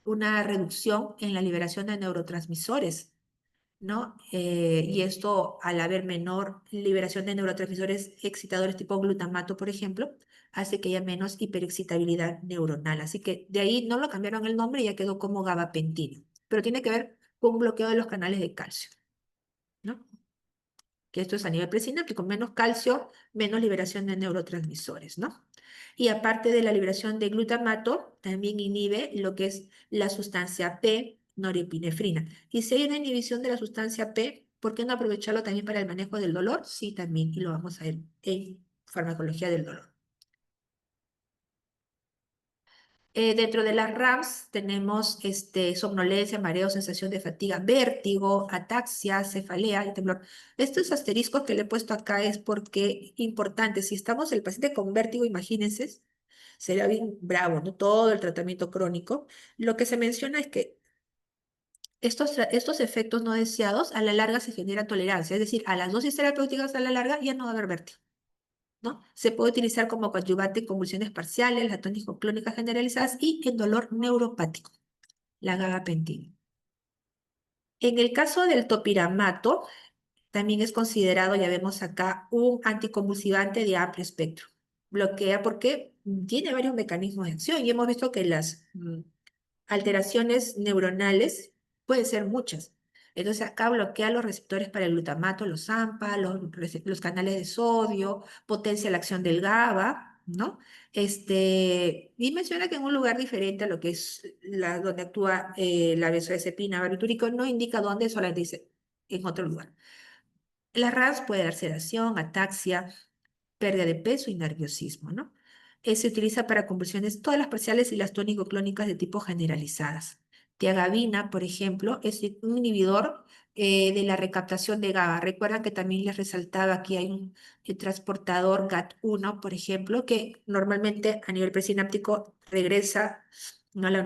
una reducción en la liberación de neurotransmisores, ¿no? Y esto, al haber menor liberación de neurotransmisores excitadores tipo glutamato, por ejemplo, hace que haya menos hiperexcitabilidad neuronal. Así que de ahí no lo cambiaron el nombre y ya quedó como gabapentina. Pero tiene que ver con un bloqueo de los canales de calcio, ¿no? Que esto es a nivel presináptico, menos calcio, menos liberación de neurotransmisores, ¿no? Y aparte de la liberación de glutamato, también inhibe lo que es la sustancia P, norepinefrina. Y si hay una inhibición de la sustancia P, ¿por qué no aprovecharlo también para el manejo del dolor? Sí, también, y lo vamos a ver en farmacología del dolor. Dentro de las RAMS tenemos somnolencia, mareo, sensación de fatiga, vértigo, ataxia, cefalea y temblor. Estos asteriscos que le he puesto acá es porque importante, si estamos el paciente con vértigo, imagínense, sería bien bravo, ¿no? Todo el tratamiento crónico. Lo que se menciona es que estos efectos no deseados a la larga se genera tolerancia, es decir, a las dosis terapéuticas a la larga ya no va a haber vértigo, ¿no? Se puede utilizar como coadyuvante en convulsiones parciales, las tónico-clónicas generalizadas y en dolor neuropático, la gabapentina. En el caso del topiramato, también es considerado, ya vemos acá, un anticonvulsivante de amplio espectro. Bloquea porque tiene varios mecanismos de acción y hemos visto que las alteraciones neuronales pueden ser muchas. Entonces acá bloquea los receptores para el glutamato, los AMPA, los canales de sodio, potencia la acción del GABA, ¿no? Y menciona que en un lugar diferente a lo que es donde actúa la benzodiazepina barbitúrico, no indica dónde, solamente dice en otro lugar. La RAS puede dar sedación, ataxia, pérdida de peso y nerviosismo, ¿no? Se utiliza para convulsiones todas las parciales y las tónico-clónicas de tipo generalizadas. Tiagabina, por ejemplo, es un inhibidor de la recaptación de GABA. Recuerdan que también les resaltaba que hay un transportador GAT1, por ejemplo, que normalmente a nivel presináptico regresa, no a la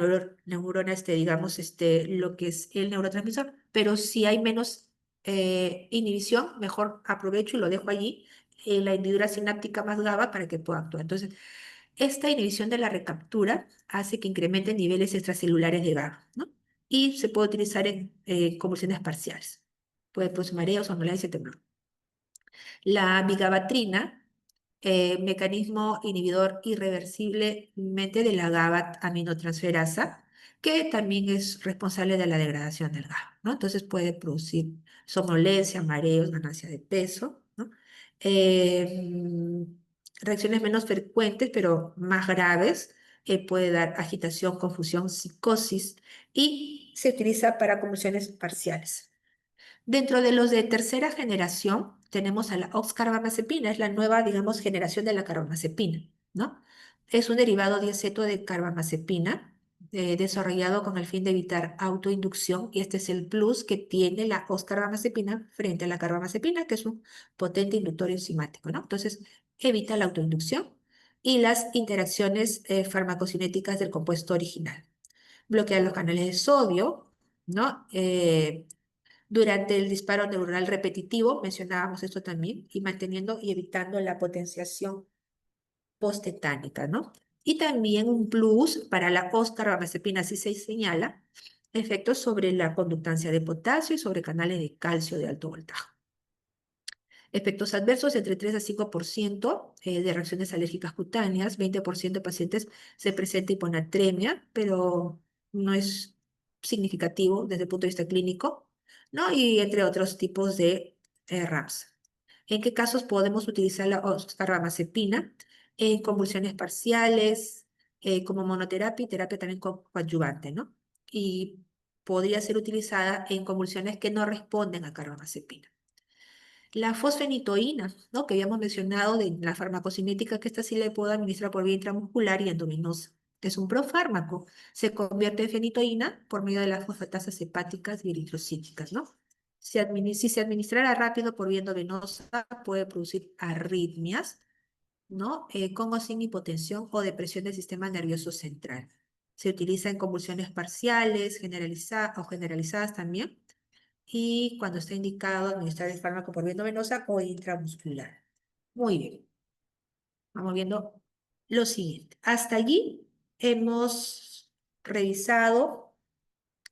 neurona, digamos, lo que es el neurotransmisor, pero si hay menos inhibición, mejor aprovecho y lo dejo allí la hendidura sináptica más GABA para que pueda actuar. Entonces, esta inhibición de la recaptura hace que incrementen niveles extracelulares de GABA, ¿no? Y se puede utilizar en convulsiones parciales. Puede producir mareos, somnolencia, temblor. La vigabatrina, mecanismo inhibidor irreversiblemente de la GABA aminotransferasa, que también es responsable de la degradación del GABA, ¿no? Entonces puede producir somnolencia, mareos, ganancia de peso, ¿no? Eh, Reacciones menos frecuentes, pero más graves, puede dar agitación, confusión, psicosis y se utiliza para convulsiones parciales. Dentro de los de tercera generación, tenemos a la oxcarbamazepina, es la nueva, digamos, generación de la carbamazepina, ¿no? Es un derivado diaceto de carbamazepina, desarrollado con el fin de evitar autoinducción, y este es el plus que tiene la oxcarbamazepina frente a la carbamazepina, que es un potente inductor enzimático, ¿no? Entonces, evita la autoinducción y las interacciones farmacocinéticas del compuesto original. Bloquea los canales de sodio, ¿no? Durante el disparo neuronal repetitivo, mencionábamos esto también, y manteniendo y evitando la potenciación postetánica, ¿no? Y también un plus para la oscarbamazepina, así se señala, efectos sobre la conductancia de potasio y sobre canales de calcio de alto voltaje. Efectos adversos entre 3 a 5% de reacciones alérgicas cutáneas, 20% de pacientes se presenta hiponatremia, pero no es significativo desde el punto de vista clínico, ¿no? Y entre otros tipos de RAMS. ¿En qué casos podemos utilizar la oxcarbamazepina? En convulsiones parciales, como monoterapia y terapia también coadyuvante, ¿no? Y podría ser utilizada en convulsiones que no responden a carbamazepina. La fosfenitoína, ¿no? Que habíamos mencionado de la farmacocinética, que esta sí le puedo administrar por vía intramuscular y endovenosa. Es un profármaco. Se convierte en fenitoína por medio de las fosfatasas hepáticas y eritrocíticas, ¿no? Si se administrara rápido por vía endovenosa, puede producir arritmias, ¿no? Con o sin hipotensión o depresión del sistema nervioso central. Se utiliza en convulsiones parciales, generalizadas o generalizadas también, y cuando está indicado administrar el fármaco por vía endovenosa o intramuscular. Muy bien, vamos viendo lo siguiente. Hasta allí hemos revisado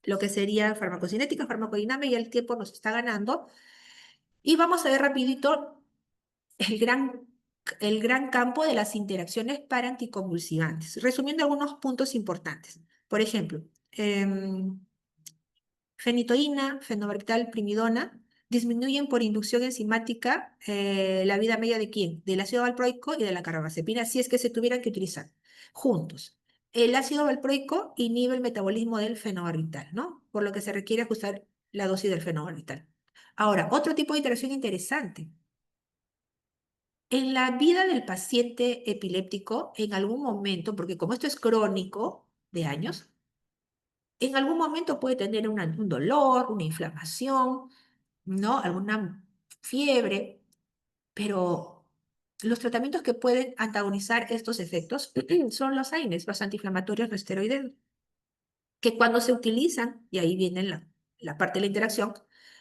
lo que sería farmacocinética, farmacodinámica, y el tiempo nos está ganando. Y vamos a ver rapidito el gran, el gran campo de las interacciones para anticonvulsivantes, resumiendo algunos puntos importantes. Por ejemplo, fenitoína, fenobarbital, primidona, disminuyen por inducción enzimática la vida media ¿de quién? Del ácido valproico y de la carbamazepina, si es que se tuvieran que utilizar juntos. El ácido valproico inhibe el metabolismo del fenobarbital, ¿no? Por lo que se requiere ajustar la dosis del fenobarbital. Ahora, otro tipo de interacción interesante. En la vida del paciente epiléptico, en algún momento, porque como esto es crónico de años, en algún momento puede tener un dolor, una inflamación, ¿no? Alguna fiebre, pero los tratamientos que pueden antagonizar estos efectos son los AINES, los antiinflamatorios no esteroideos, que cuando se utilizan, y ahí viene la parte de la interacción,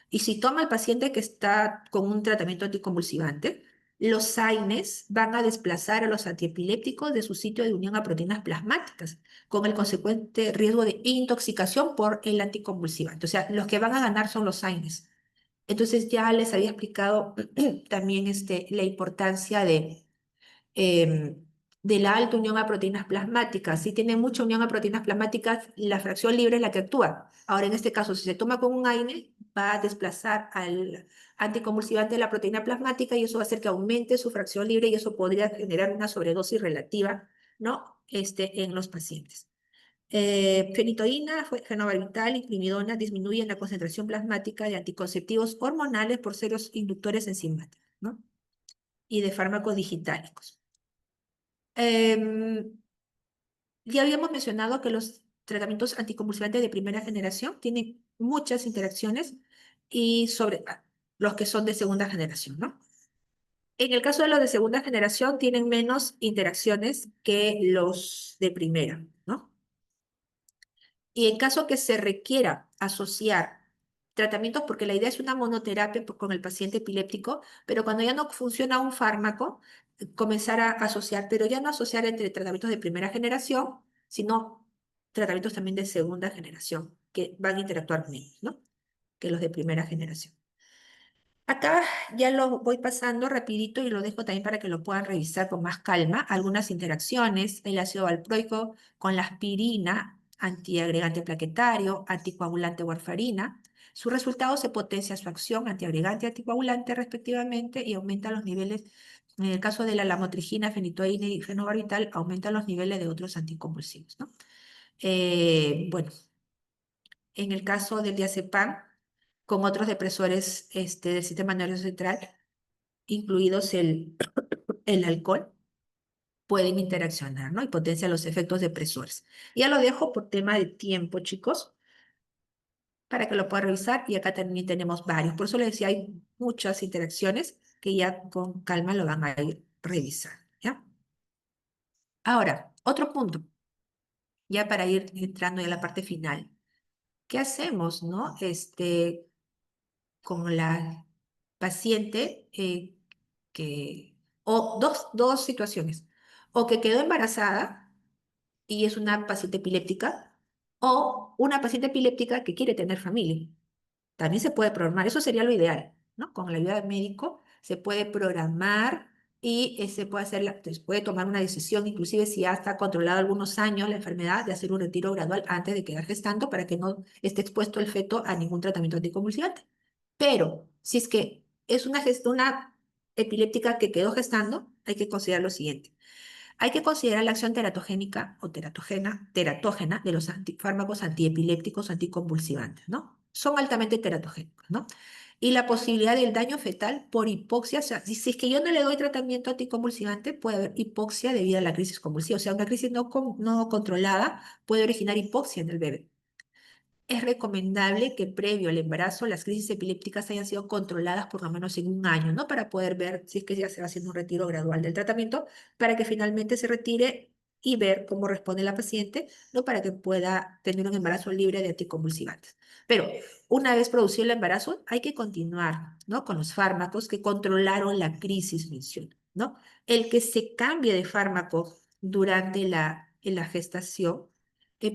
y si toma el paciente que está con un tratamiento anticonvulsivante, los AINES van a desplazar a los antiepilépticos de su sitio de unión a proteínas plasmáticas, con el consecuente riesgo de intoxicación por el anticonvulsivante. O sea, los que van a ganar son los AINES. Entonces ya les había explicado también la importancia em, de la alta unión a proteínas plasmáticas. Si tiene mucha unión a proteínas plasmáticas, la fracción libre es la que actúa. Ahora, en este caso, si se toma con un AINE, va a desplazar al anticonvulsivante de la proteína plasmática y eso va a hacer que aumente su fracción libre y eso podría generar una sobredosis relativa, ¿no? En los pacientes. Fenitoína, fenobarbital y primidona disminuyen la concentración plasmática de anticonceptivos hormonales por ser los inductores enzimáticos, ¿no? Y de fármacos digitales. Em, ya habíamos mencionado que los tratamientos anticonvulsivantes de primera generación tienen muchas interacciones y sobre los que son de segunda generación, ¿no? En el caso de los de segunda generación tienen menos interacciones que los de primera, ¿no? Y en caso que se requiera asociar tratamientos, porque la idea es una monoterapia con el paciente epiléptico, pero cuando ya no funciona un fármaco, comenzar a asociar, pero ya no asociar entre tratamientos de primera generación, sino tratamientos también de segunda generación, que van a interactuar menos, ¿no? Que los de primera generación. Acá ya lo voy pasando rapidito y lo dejo también para que lo puedan revisar con más calma. Algunas interacciones, el ácido valproico con la aspirina, antiagregante plaquetario, anticoagulante warfarina. Su resultado se potencia su acción antiagregante y anticoagulante respectivamente y aumenta los niveles, en el caso de la lamotrigina, fenitoína y fenobarbital, aumenta los niveles de otros anticonvulsivos, ¿no? Bueno, en el caso del diazepam, con otros depresores del sistema nervioso central, incluidos el alcohol, pueden interaccionar, ¿no? Y potencian los efectos depresores. Ya lo dejo por tema de tiempo, chicos, para que lo puedan revisar. Y acá también tenemos varios. Por eso les decía, hay muchas interacciones que ya con calma lo van a ir revisando, ¿ya? Ahora, otro punto, ya para ir entrando en la parte final. ¿Qué hacemos, no? Con la paciente o dos situaciones, o que quedó embarazada y es una paciente epiléptica, o una paciente epiléptica que quiere tener familia. También se puede programar, eso sería lo ideal, ¿no? Con la ayuda del médico se puede programar y se puede se puede tomar una decisión, inclusive si ya está controlada algunos años la enfermedad, de hacer un retiro gradual antes de quedar gestando para que no esté expuesto el feto a ningún tratamiento anticonvulsivante. Pero si es que es una epiléptica que quedó gestando, hay que considerar lo siguiente. Hay que considerar la acción teratogénica o teratógena de los fármacos antiepilépticos, anticonvulsivantes, ¿no? Son altamente teratogénicos, ¿no? Y la posibilidad del daño fetal por hipoxia, o sea, si es que yo no le doy tratamiento anticonvulsivante, puede haber hipoxia debido a la crisis convulsiva, o sea, una crisis no controlada puede originar hipoxia en el bebé. Es recomendable que previo al embarazo las crisis epilépticas hayan sido controladas por lo menos en un año, ¿no? Para poder ver si es que ya se va haciendo un retiro gradual del tratamiento, para que finalmente se retire y ver cómo responde la paciente, ¿no? Para que pueda tener un embarazo libre de anticonvulsivantes. Pero una vez producido el embarazo, hay que continuar, ¿no? Con los fármacos que controlaron la crisis mencionada, ¿no? El que se cambie de fármaco durante la gestación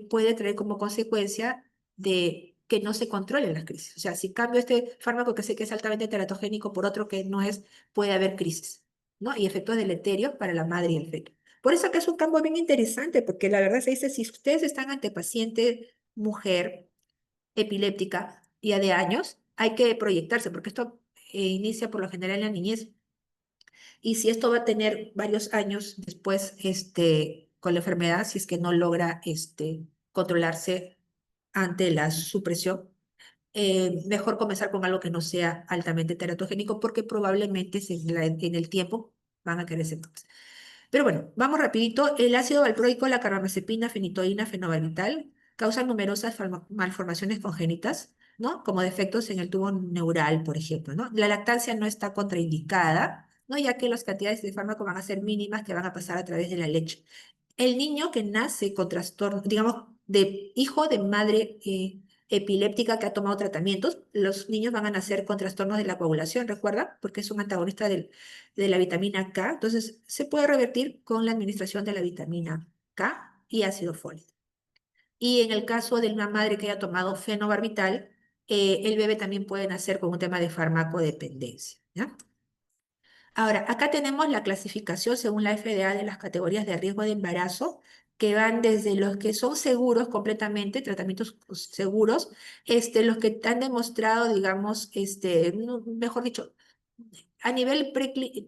puede traer como consecuencia de que no se controlen las crisis. O sea, si cambio este fármaco que sé que es altamente teratogénico por otro que no es, puede haber crisis, ¿no? Y efectos deleterios para la madre y el feto. Por eso que es un cambio bien interesante, porque la verdad se dice, si ustedes están ante paciente mujer epiléptica ya de años, hay que proyectarse, porque esto inicia por lo general en la niñez. Y si esto va a tener varios años después, con la enfermedad, si es que no logra, controlarse ante la supresión, mejor comenzar con algo que no sea altamente teratogénico, porque probablemente en el tiempo van a querer síntomas. Pero bueno, vamos rapidito. El ácido valproico, la carbamazepina, fenitoína, fenobarbital causan numerosas malformaciones congénitas, ¿no? Como defectos en el tubo neural, por ejemplo, ¿no? La lactancia no está contraindicada, ¿no? Ya que las cantidades de fármaco van a ser mínimas que van a pasar a través de la leche. El niño que nace con trastorno, digamos, de hijo de madre epiléptica que ha tomado tratamientos, los niños van a nacer con trastornos de la coagulación, ¿recuerda? Porque es un antagonista de la vitamina K. Entonces, se puede revertir con la administración de la vitamina K y ácido fólico. Y en el caso de una madre que haya tomado fenobarbital, el bebé también puede nacer con un tema de farmacodependencia, ¿ya? Ahora, acá tenemos la clasificación según la FDA de las categorías de riesgo de embarazo, que van desde los que son seguros completamente, tratamientos seguros, los que han demostrado, digamos, mejor dicho, a nivel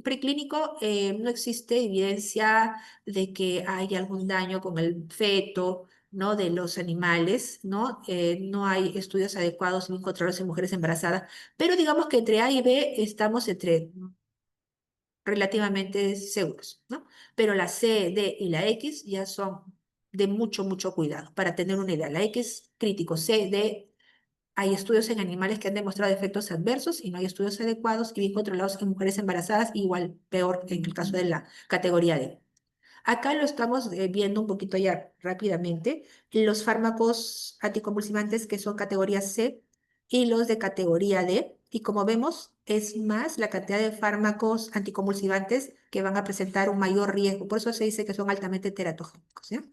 preclínico, no existe evidencia de que haya algún daño con el feto, ¿no? De los animales, ¿no? No hay estudios adecuados ni controles en mujeres embarazadas, pero digamos que entre A y B estamos entre relativamente seguros, ¿no? Pero la C, D y la X ya son de mucho, mucho cuidado. Para tener una idea, la X crítico, C, D, hay estudios en animales que han demostrado efectos adversos y no hay estudios adecuados y bien controlados en mujeres embarazadas, igual peor en el caso de la categoría D. Acá lo estamos viendo un poquito ya rápidamente. Los fármacos anticonvulsivantes que son categoría C y los de categoría D. Y como vemos, es más la cantidad de fármacos anticonvulsivantes que van a presentar un mayor riesgo. Por eso se dice que son altamente teratogénicos, ¿ya?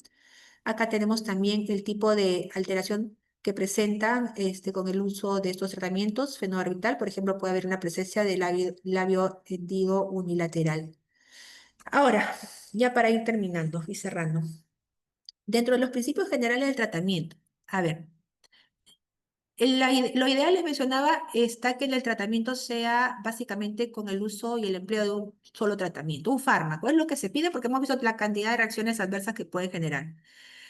Acá tenemos también el tipo de alteración que presentan con el uso de estos tratamientos. Fenobarbital, por ejemplo, puede haber una presencia de labio hendido unilateral. Ahora, ya para ir terminando y cerrando, dentro de los principios generales del tratamiento, a ver, lo ideal, les mencionaba, está que el tratamiento sea básicamente con el uso y el empleo de un solo tratamiento, un fármaco. Es lo que se pide porque hemos visto la cantidad de reacciones adversas que puede generar.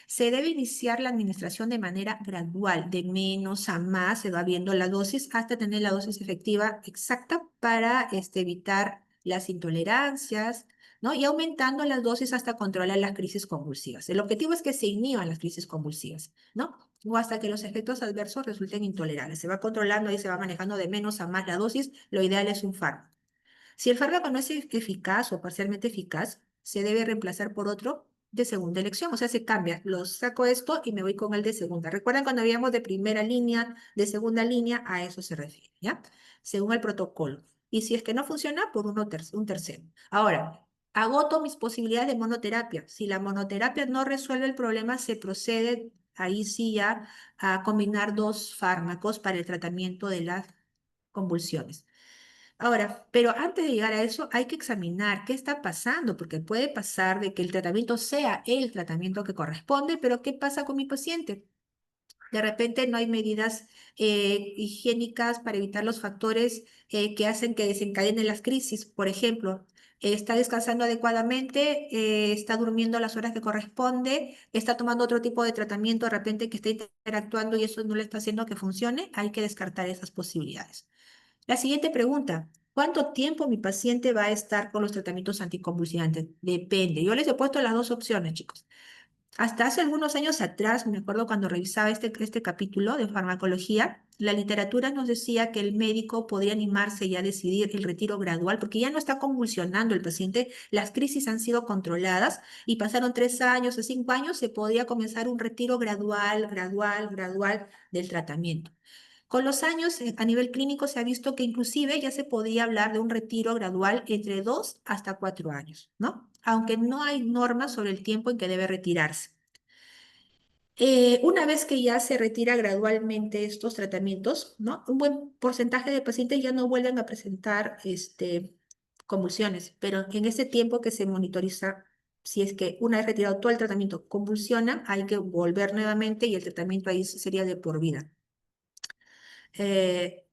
Se debe iniciar la administración de manera gradual, de menos a más, se va viendo la dosis hasta tener la dosis efectiva exacta para evitar las intolerancias, ¿no? Y aumentando las dosis hasta controlar las crisis convulsivas. El objetivo es que se inhiban las crisis convulsivas, ¿no? O hasta que los efectos adversos resulten intolerables. Se va controlando y se va manejando de menos a más la dosis. Lo ideal es un fármaco. Si el fármaco no es eficaz o parcialmente eficaz, se debe reemplazar por otro de segunda elección. O sea, se cambia. Lo saco esto y me voy con el de segunda. ¿Recuerdan cuando habíamos de primera línea, de segunda línea? A eso se refiere, ¿ya? Según el protocolo. Y si es que no funciona, por un tercero. Ahora, agoto mis posibilidades de monoterapia. Si la monoterapia no resuelve el problema, se procede ahí sí ya a combinar dos fármacos para el tratamiento de las convulsiones. Ahora, pero antes de llegar a eso, hay que examinar qué está pasando, porque puede pasar de que el tratamiento sea el tratamiento que corresponde, pero ¿qué pasa con mi paciente? De repente no hay medidas higiénicas para evitar los factores que hacen que desencadenen las crisis. Por ejemplo, está descansando adecuadamente, está durmiendo las horas que corresponde, está tomando otro tipo de tratamiento de repente que está interactuando y eso no le está haciendo que funcione. Hay que descartar esas posibilidades. La siguiente pregunta, ¿cuánto tiempo mi paciente va a estar con los tratamientos anticonvulsivantes? Depende. Yo les he puesto las dos opciones, chicos. Hasta hace algunos años atrás, me acuerdo cuando revisaba este capítulo de farmacología, la literatura nos decía que el médico podría animarse y a decidir el retiro gradual, porque ya no está convulsionando el paciente, las crisis han sido controladas y pasaron 3 años o 5 años, se podía comenzar un retiro gradual, gradual, gradual del tratamiento. Con los años, a nivel clínico, se ha visto que inclusive ya se podía hablar de un retiro gradual entre 2 hasta 4 años, ¿no? Aunque no hay normas sobre el tiempo en que debe retirarse. Una vez que ya se retira gradualmente estos tratamientos, ¿no? Un buen porcentaje de pacientes ya no vuelven a presentar convulsiones, pero en ese tiempo que se monitoriza, si es que una vez retirado todo el tratamiento convulsiona, hay que volver nuevamente y el tratamiento ahí sería de por vida. Eh,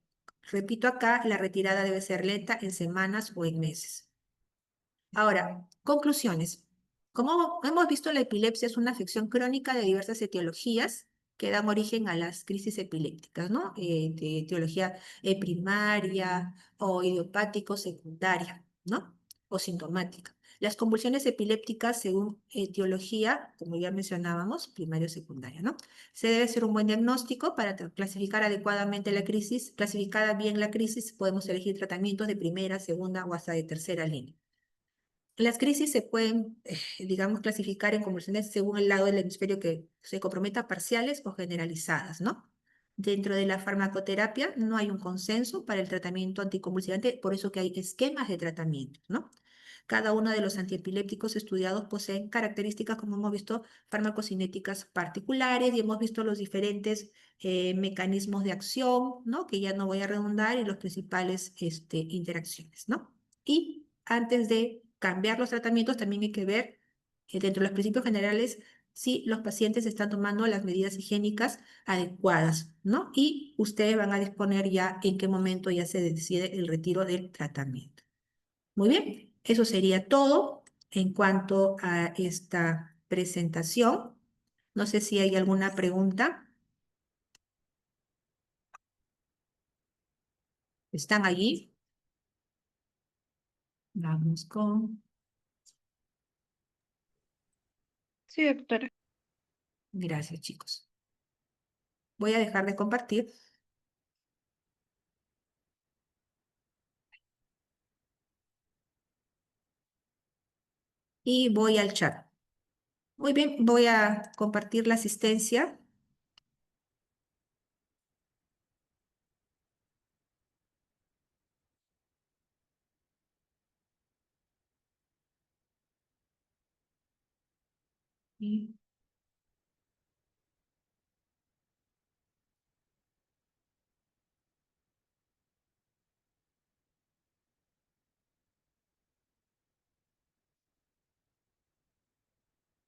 Repito acá, la retirada debe ser lenta en semanas o en meses. Ahora, conclusiones. Como hemos visto, la epilepsia es una afección crónica de diversas etiologías que dan origen a las crisis epilépticas, ¿no? De etiología primaria o idiopático secundaria, ¿no? O sintomática. Las convulsiones epilépticas, según etiología, como ya mencionábamos, primaria o secundaria, ¿no? Se debe hacer un buen diagnóstico para clasificar adecuadamente la crisis. Clasificada bien la crisis, podemos elegir tratamientos de primera, segunda o hasta de tercera línea. Las crisis se pueden, digamos, clasificar en convulsiones según el lado del hemisferio que se comprometa, parciales o generalizadas, ¿no? Dentro de la farmacoterapia no hay un consenso para el tratamiento anticonvulsivante, por eso que hay esquemas de tratamiento, ¿no? Cada uno de los antiepilépticos estudiados poseen características, como hemos visto, farmacocinéticas particulares y hemos visto los diferentes mecanismos de acción, ¿no? Que ya no voy a redundar y los principales interacciones, ¿no? Y antes de cambiar los tratamientos, también hay que ver, dentro de los principios generales, si los pacientes están tomando las medidas higiénicas adecuadas, ¿no? Y ustedes van a disponer ya en qué momento ya se decide el retiro del tratamiento. Muy bien, eso sería todo en cuanto a esta presentación. No sé si hay alguna pregunta. ¿Están allí? Vamos con... Sí, doctora. Gracias, chicos. Voy a dejar de compartir y voy al chat. Muy bien, voy a compartir la asistencia. Y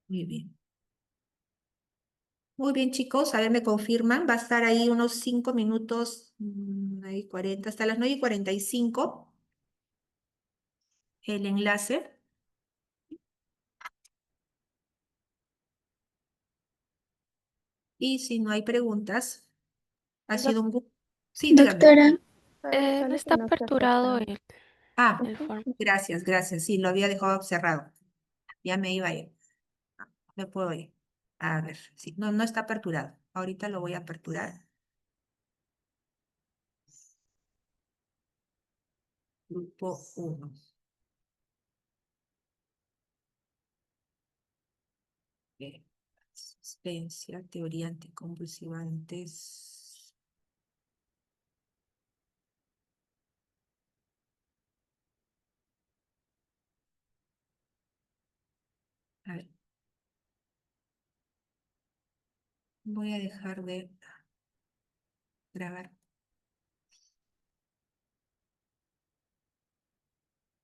muy bien. Muy bien, chicos. A ver, me confirman. Va a estar ahí unos 5 minutos, 9:40, hasta las 9:45 el enlace. Y si no hay preguntas, ha sido un gusto. Sí, dígame. Doctora, No solo que está no se aperturado acepta. Ah, el form. gracias, gracias. Sí, lo había dejado cerrado. Ya me iba a ir. Me puedo ir. A ver, sí, no, no está aperturado. Ahorita lo voy a aperturar. Grupo 1. Asistencia, teoría anticonvulsiva antes. A ver, voy a dejar de grabar.